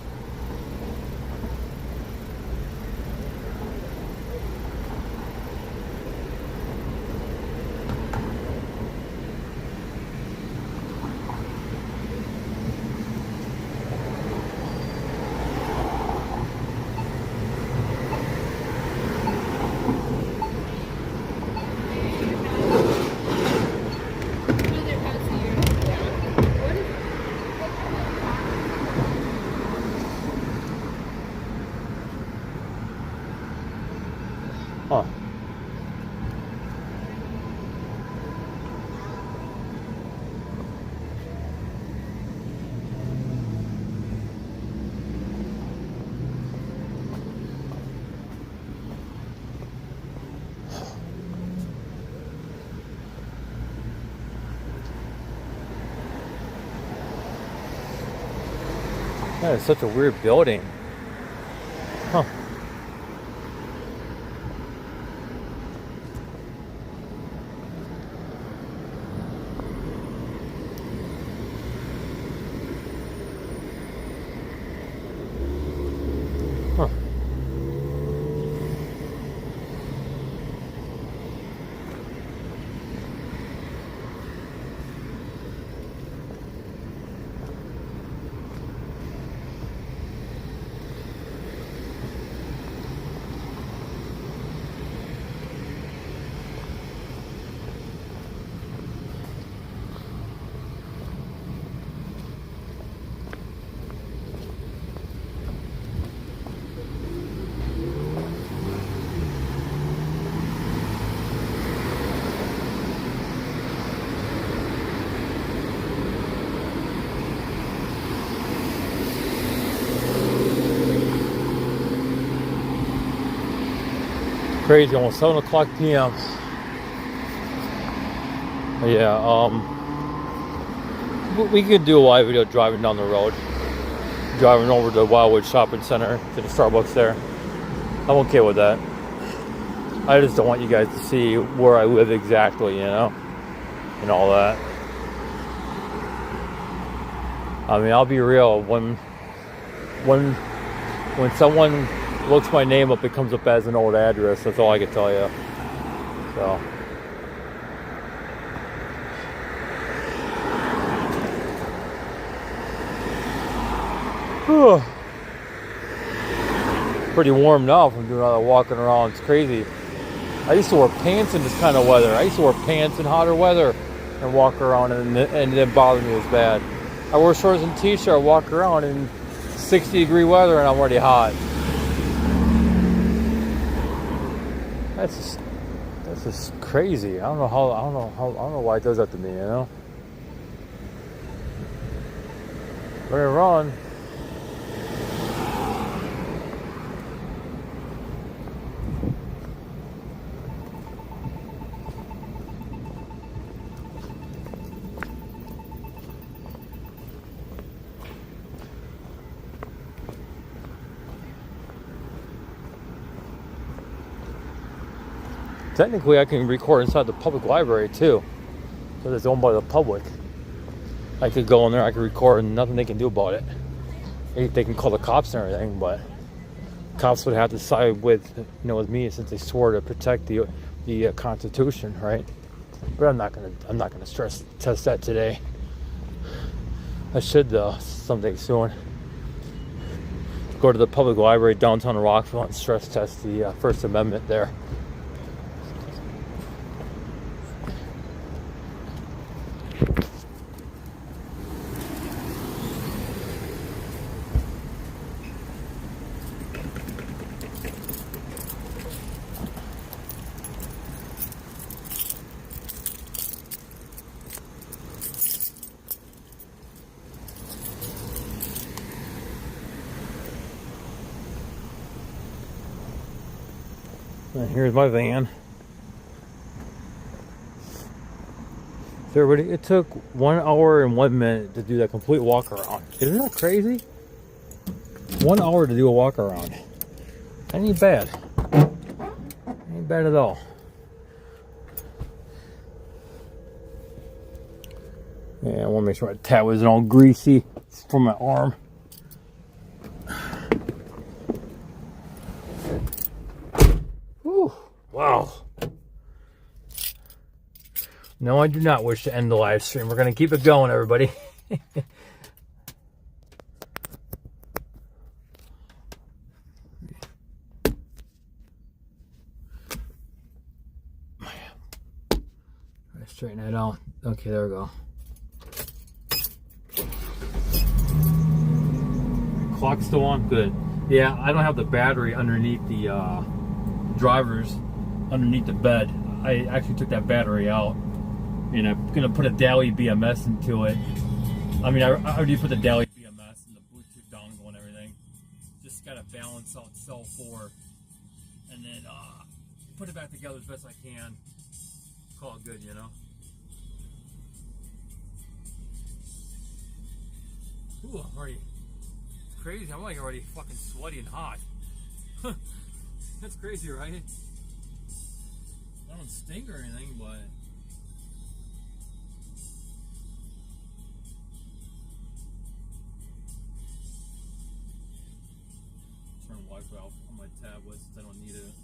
A: Huh. That is such a weird building. Huh. Huh. Crazy, almost 7 o'clock p.m. Yeah, we could do a live video driving down the road, driving over to Wildwood Shopping Center to the Starbucks there. I'm okay with that. I just don't want you guys to see where I live exactly, you know, and all that. I mean, I'll be real. When someone looks my name up, it comes up as an old address. That's all I can tell you. So. Pretty warm now from doing all that walking around. It's crazy. I used to wear pants in this kind of weather. I used to wear pants in hotter weather and walk around, and it didn't bother me as bad. I wear shorts and t-shirt, walk around in 60-degree weather, and I'm already hot. That's just crazy. I don't know why it does that to me, you know? Better run. Technically, I can record inside the public library too, because it's owned by the public. I could go in there, I could record, and nothing they can do about it. They can call the cops and everything, but cops would have to side with, with me since they swore to protect the Constitution, right? But I'm not gonna stress test that today. I should though someday soon. Go to the public library downtown Rockville and stress test the First Amendment there. And here's my van. So everybody, it took 1 hour and 1 minute to do that complete walk around. Isn't that crazy? 1 hour to do a walk around. Ain't bad. Ain't bad at all. Yeah, I want to make sure my tab wasn't all greasy from my arm. Whew, wow. No, I do not wish to end the live stream. We're going to keep it going, everybody. Straighten that out. Okay, there we go. Clock's still on? Good. Yeah, I don't have the battery underneath the drivers, underneath the bed. I actually took that battery out, and I'm going to put a Dally BMS into it. I mean, I already put the Dally BMS and the Bluetooth dongle and everything. Just got to balance out cell 4, and then put it back together as best I can. Call it good, you know? Ooh, I'm already, it's crazy. I'm like already fucking sweaty and hot. That's crazy, right? I don't stink or anything, but turn Wi-Fi off on my tablet since I don't need it.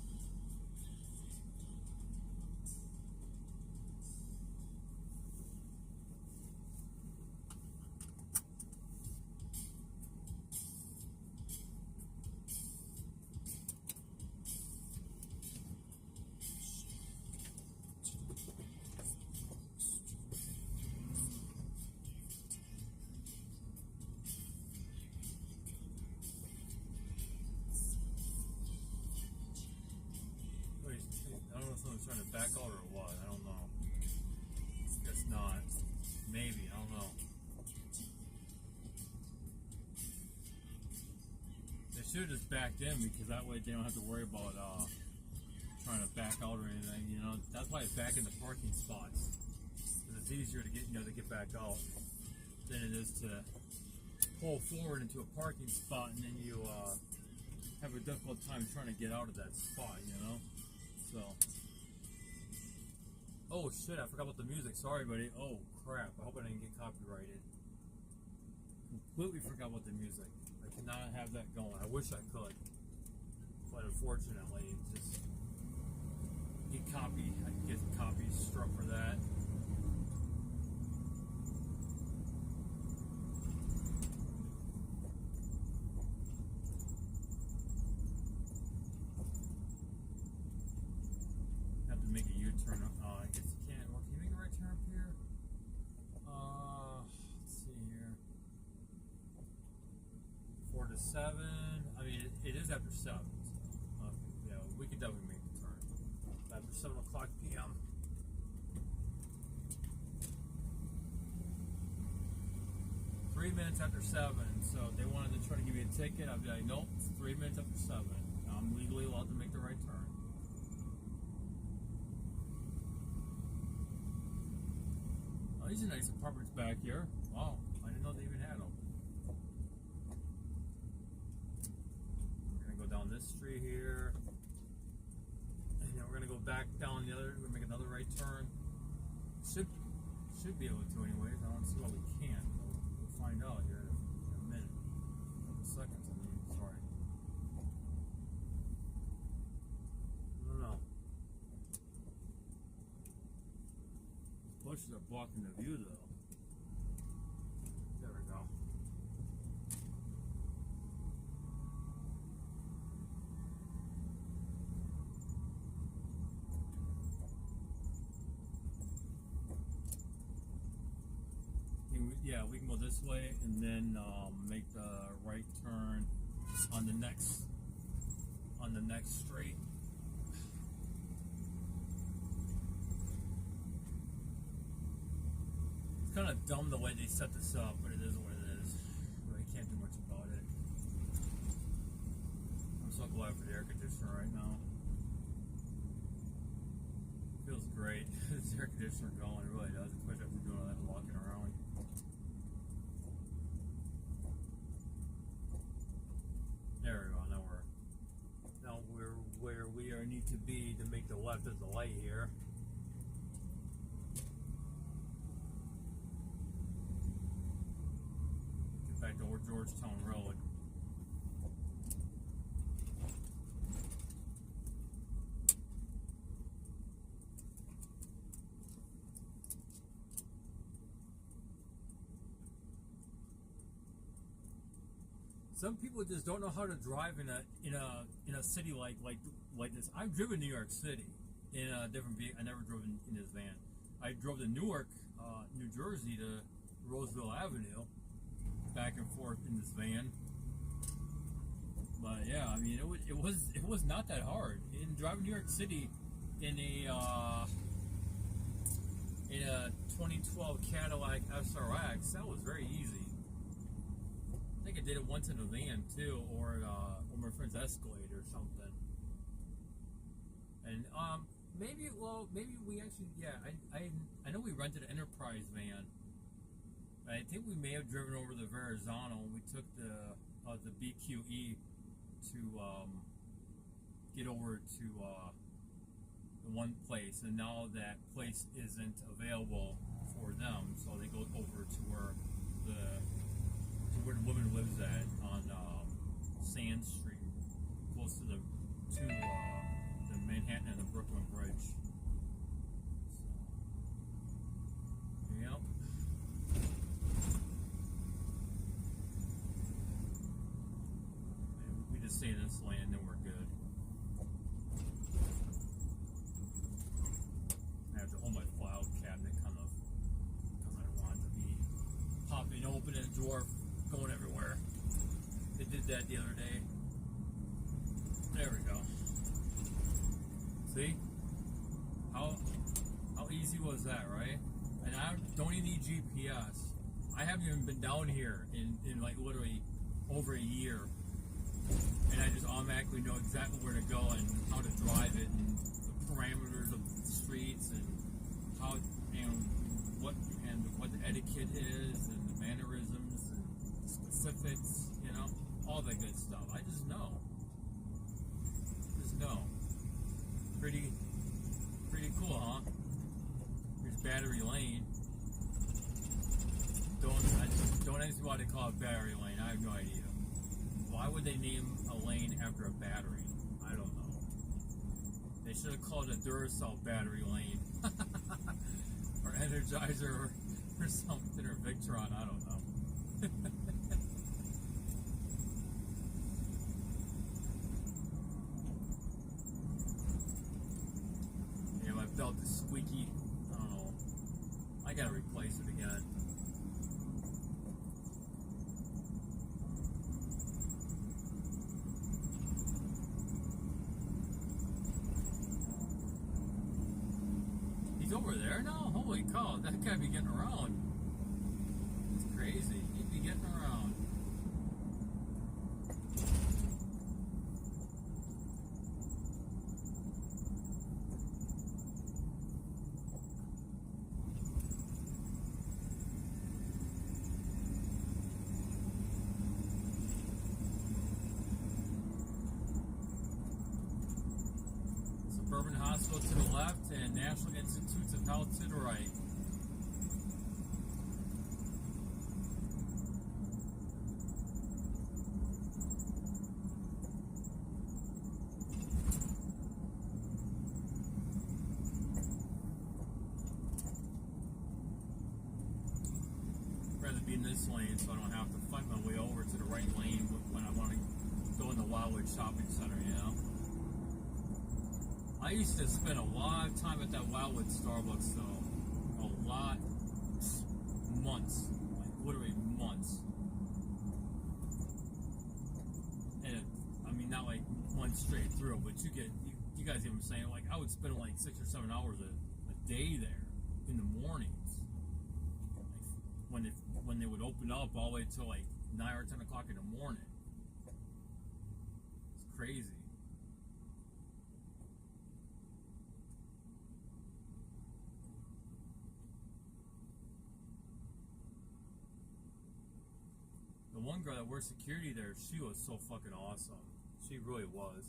A: I don't know if someone's trying to back out or what. I don't know. Guess not. Maybe. I don't know. They should have just backed in because that way they don't have to worry about trying to back out or anything. You know, that's why it's back in the parking spots. Because it's easier to get back out than it is to pull forward into a parking spot and then you have a difficult time trying to get out of that spot. You know. So, oh shit, I forgot about the music. Sorry, buddy. Oh crap, I hope I didn't get copyrighted. Completely forgot about the music. I cannot have that going. I wish I could, but unfortunately, just I can get copies struck for that. Make a U-turn. I guess you can't. Well, can you make a right turn up here? Let's see here. 4 to 7. I mean, it is after 7. So, yeah, we could definitely make the turn. 7 o'clock p.m. Three minutes after 7, so if they wanted to try to give me a ticket, I'd be like, nope, it's 3 minutes after 7. I'm legally allowed to make the right turn. Oh, these are nice apartments back here. Wow, I didn't know they even had them. We're gonna go down this street here, and then we're gonna go back down the other. We're gonna make another right turn. Should be able to, anyways. I don't see why we can't. We'll find out here in a minute, a couple seconds. I mean, sorry. I don't know. Bushes are blocking the view, though. There we go. Yeah, we can go this way and then make the right turn on the next straight. It's kind of dumb the way they set this up, but it is what it is. Really can't do much about it. I'm so glad for the air conditioner right now. Feels great. This air conditioner going, it really does, especially after doing all that walking around. There we go. Now we're where we need to be to make the left of the light here. Get back to Old Georgetown Road. Some people just don't know how to drive in a city like this. I've driven New York City in a different vehicle. I never drove in this van. I drove to Newark, New Jersey to Roseville Avenue, back and forth in this van. But yeah, I mean it was not that hard. In driving New York City in a 2012 Cadillac SRX, that was very easy. I think I did it once in a van too, or my friend's Escalade or something. And maybe we actually, yeah, I know we rented an Enterprise van. I think we may have driven over the Verrazano. We took the BQE to get over to the one place, and now that place isn't available for them, so they go over to where the woman lives at on Sand Street, close to the Manhattan and the Brooklyn Bridge. So, yep. And we just stay in this lane and we're good. I have to hold my file cabinet kind of because I don't want it to be popping open and a drawer going everywhere. They did that the other day. There we go. See? How easy was that, right? And I don't even need GPS. I haven't even been down here in like literally over a year. And I just automatically know exactly where to go and how to drive it and the parameters of the streets and how and what the etiquette is and the mannerisms and specifics, you know, all that good stuff. I just know. Pretty cool, huh? Here's Battery Lane. Don't ask me why they call it Battery Lane. I have no idea. Why would they name a lane after a battery? I don't know. They should have called it Duracell Battery Lane. Or Energizer or something, or Victron, I don't know. Yeah, my belt is squeaky. I don't know. I gotta replace it again. over there now? Holy cow, that guy be getting around. It's crazy. He'd be getting around. Suburban Hospital to the left and National Institutes of Health to the right. I'd rather be in this lane so I don't have to fight my way over to the right lane when I want to go in the Wildwood Shopping Center, you know? I used to spend a lot of time at that Wildwood Starbucks, though. A lot. Months. Like, literally months. And, I mean, not like one straight through, but you guys get what I'm saying? Like, I would spend like 6 or 7 hours a day there in the mornings. Like, when they would open up all the way till like 9 or 10 o'clock in the morning. It's crazy. The one girl that worked security there, she was so fucking awesome. She really was.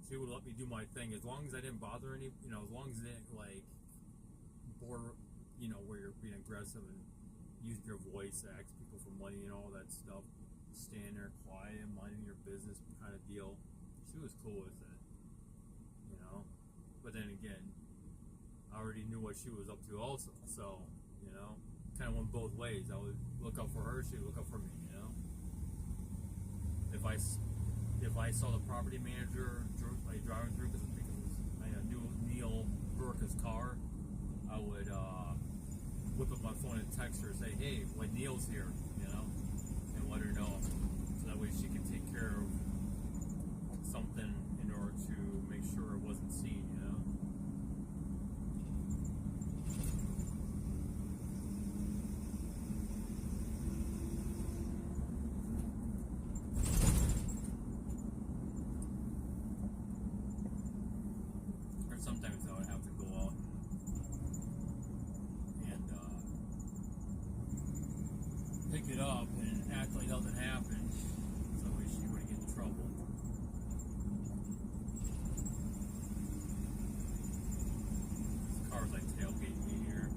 A: She would let me do my thing as long as I didn't bother any, you know, as long as it didn't like bore, you know, where you're being aggressive and using your voice to ask people for money and all that stuff. Stand there quiet and minding your business kind of deal. She was cool with it, you know. But then again, I already knew what she was up to also, so, you know. Kind of went both ways. I would look up for her, she would look up for me, you know. If I saw the property manager like driving through because I knew Neil Burke's car, I would whip up my phone and text her and say, hey, like Neil's here, you know, and let her know, so that way she can take care of something in order to make sure it wasn't seen, you know. Sometimes I would have to go out and pick it up and act like nothing happened, so that way she wouldn't get in trouble. This car's like tailgating me here.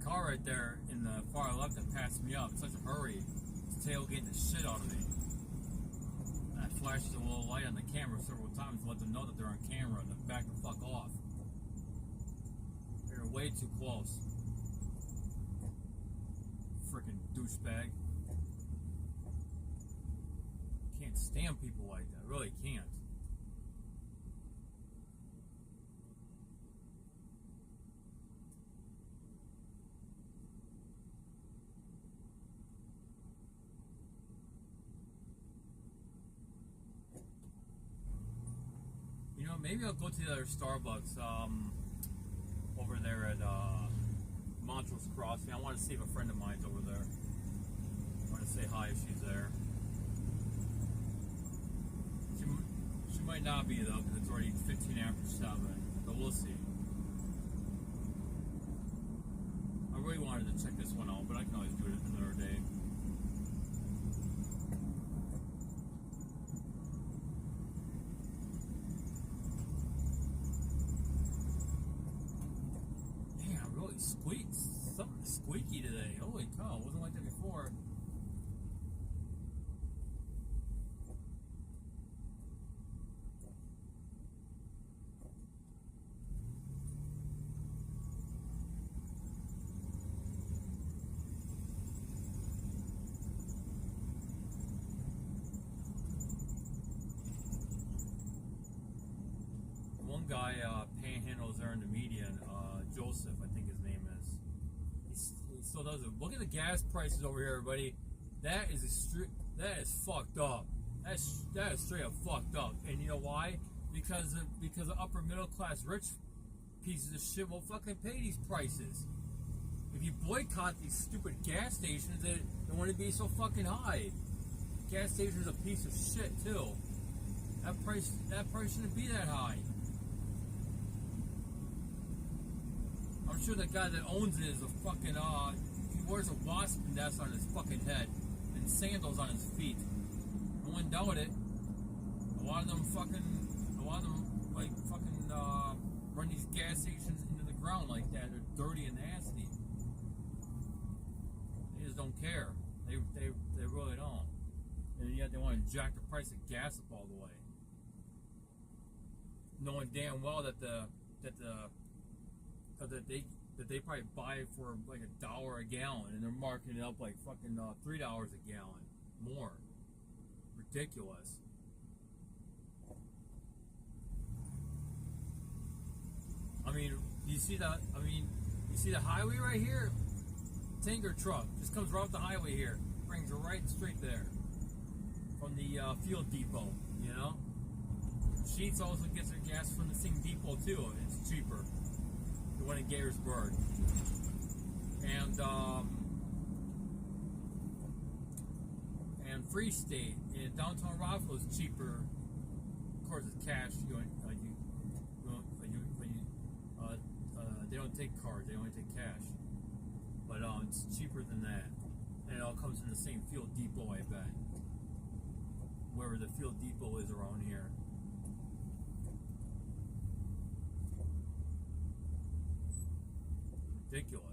A: Car right there in the far left that passed me up in such a hurry, it's tailgating the shit out of me. And I flashed a little light on the camera several times to let them know that they're on camera and to back the fuck off. They're way too close. Freaking douchebag. Can't stand people like that, really can't. You know, maybe I'll go to the other Starbucks over there at Montrose Crossing. I want to see if a friend of mine's over there. I want to say hi if she's there. She might not be though, because it's already 15 after 7. But we'll see. I really wanted to check this one out, but I can always do it another day. Damn, really squeaks. Something squeaky today. Holy cow, it wasn't like that before. One guy panhandles there in the median, Joseph, I think his name is. He still does it. Look at the gas prices over here, everybody. That is fucked up. That is straight up fucked up. And you know why? Because of upper middle class rich pieces of shit will fucking pay these prices. If you boycott these stupid gas stations, they wouldn't be so fucking high. Gas stations are a piece of shit too. That price shouldn't be that high. I'm sure the guy that owns it is a fucking, he wears a wasp nest on his fucking head and sandals on his feet. I wouldn't doubt it. A lot of them like fucking run these gas stations into the ground like that. They're dirty and nasty. They just don't care. They really don't. And yet they want to jack the price of gas up all the way, knowing damn well that they probably buy it for like $1 a gallon, and they're marking it up like fucking $3 a gallon more. Ridiculous. I mean, you see the highway right here? Tanker truck just comes right off the highway here, brings her right straight there from the fuel depot. You know, Sheetz also gets their gas from the same depot too. It's cheaper. The one in Gaithersburg. And Free State in downtown Rockville is cheaper. Of course, it's cash. They don't take cards. They only take cash. But it's cheaper than that, and it all comes in the same fuel depot. I bet. Wherever the fuel depot is around here. Ridiculous.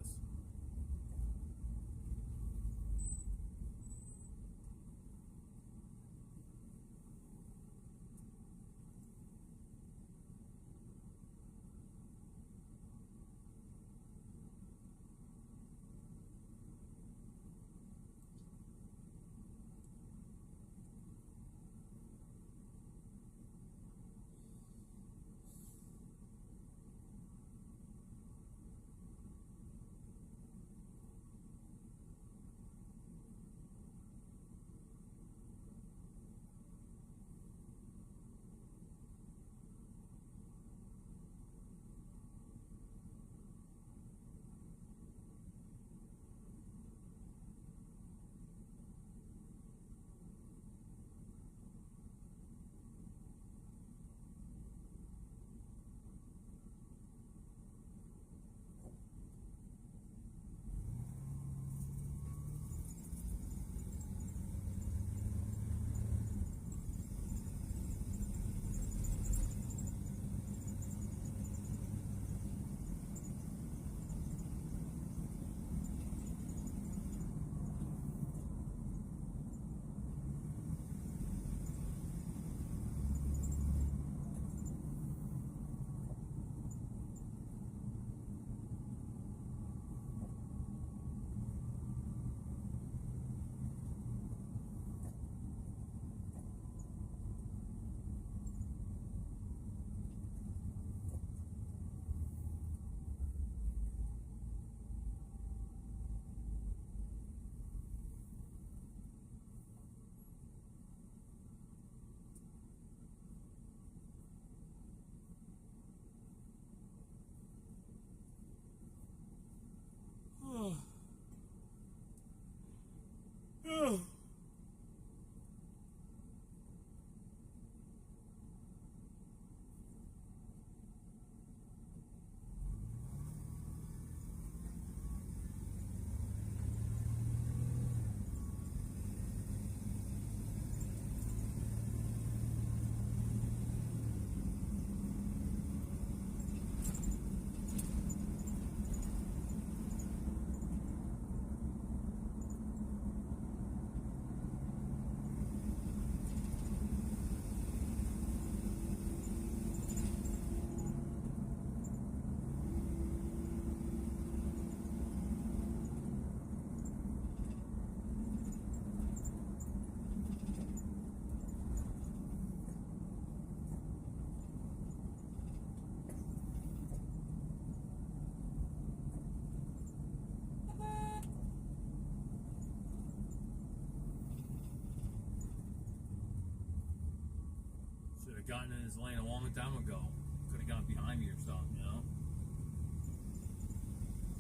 A: gotten in his lane a long time ago. Could have gotten behind me or something, you know?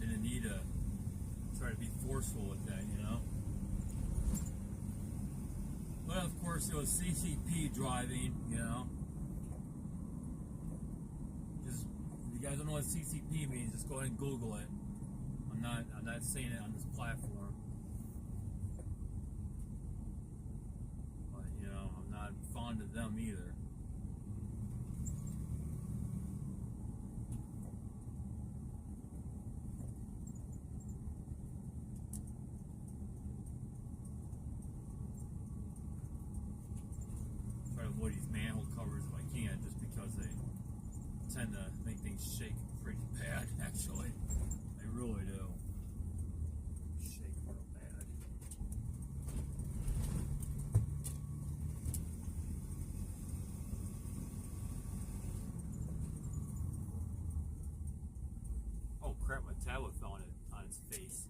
A: Didn't need to try to be forceful with that, you know? But of course, it was CCP driving, you know? Just, if you guys don't know what CCP means, just go ahead and Google it. I'm not saying it on this platform. But, you know, I'm not fond of them either. Try to avoid these manhole covers if I can, just because they tend to make things shake pretty bad, actually. They really do. Shake real bad. Oh crap, my tablet fell on its face.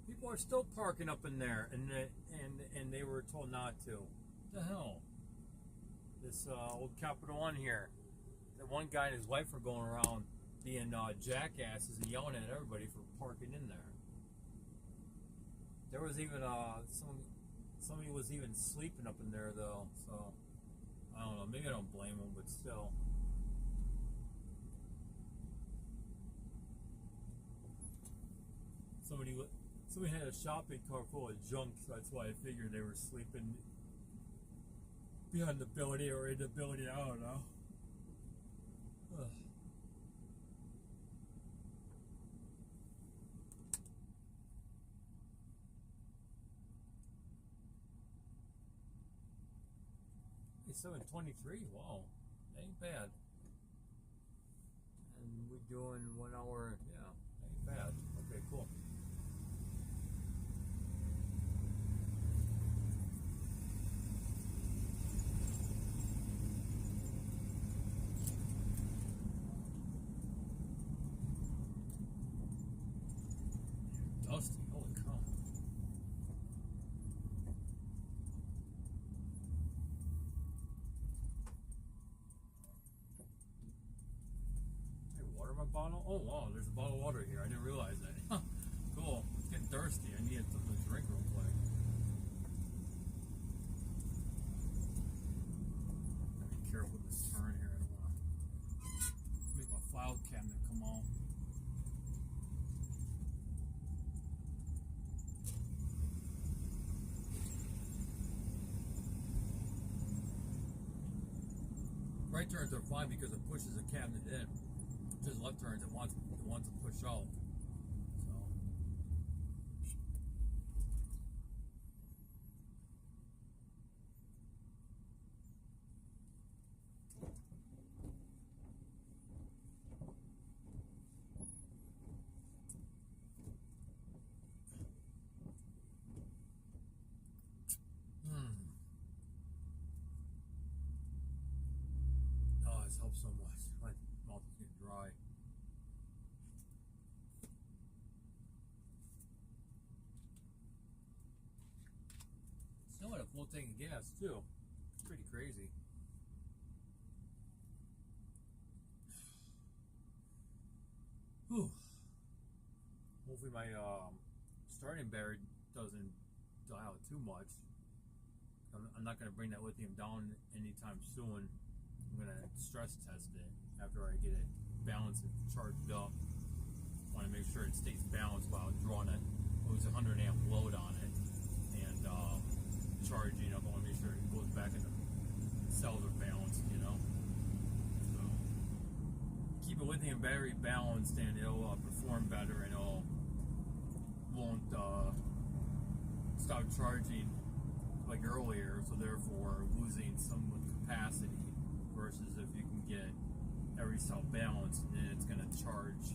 A: People are still parking up in there, and they were told not to. What the hell? This old Capital One here. That one guy and his wife were going around being jackasses and yelling at everybody for parking in there. There was even somebody was even sleeping up in there though. So I don't know. Maybe I don't blame them, but still. Somebody had a shopping cart full of junk, so that's why I figured they were sleeping behind the building or in the building. I don't know. Ugh. It's 7:23. Wow, that ain't bad. And we're doing 1 hour. Yeah, that ain't bad. Okay, cool. Dusty, holy cow. Hey, water in my bottle? Oh wow, there's a bottle of water here. I didn't realize that. Cool. It's getting thirsty. I need something to drink real quick. Gotta be careful with this turn here. I don't want to make my file cabinet come off. Right turns are fine because it pushes the cabinet in. Just left turns, it wants to push out. So. Oh, this helps so much. My mouth is getting dry. Still had a full tank of gas too. It's pretty crazy. Whew. Hopefully my starting battery doesn't die out too much. I'm not going to bring that lithium down anytime soon. I'm going to stress test it after I get it balanced and charged up. I want to make sure it stays balanced while drawing it. It was a 100 amp load on it, and charging up. I want to make sure it goes back in the cells are balanced, you know. So keep a lithium battery balanced, and it'll perform better, and it won't stop charging like earlier. So therefore, losing some capacity. Versus if you can get every cell balanced, and then it's going to charge.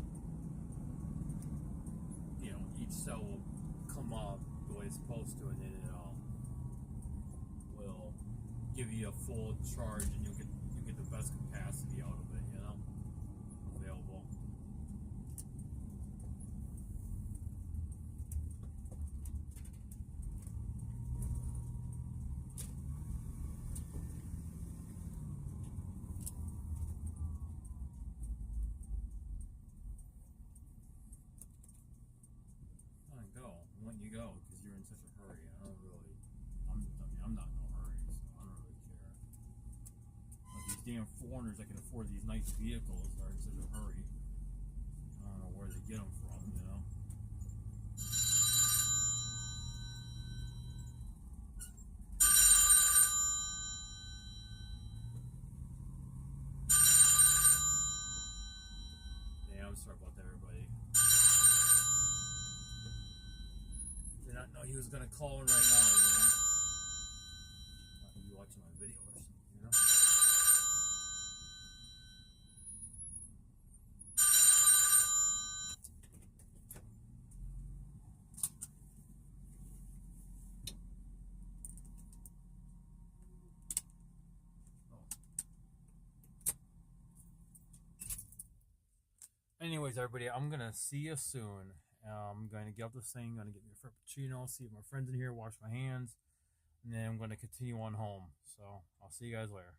A: You know, each cell will come up the way it's supposed to, and then it will give you a full charge, and you'll get the best capacity out these damn foreigners that can afford these nice vehicles are in such a hurry. I don't know where they get them from, you know. Yeah, I'm sorry about that, everybody. Did not know he was gonna call in right now, you know. I could be watching my video or something, you know. Anyways, everybody, I'm gonna see you soon. I'm gonna get up this thing, gonna get me a frappuccino, see if my friends in here, wash my hands, and then I'm gonna continue on home. So I'll see you guys later.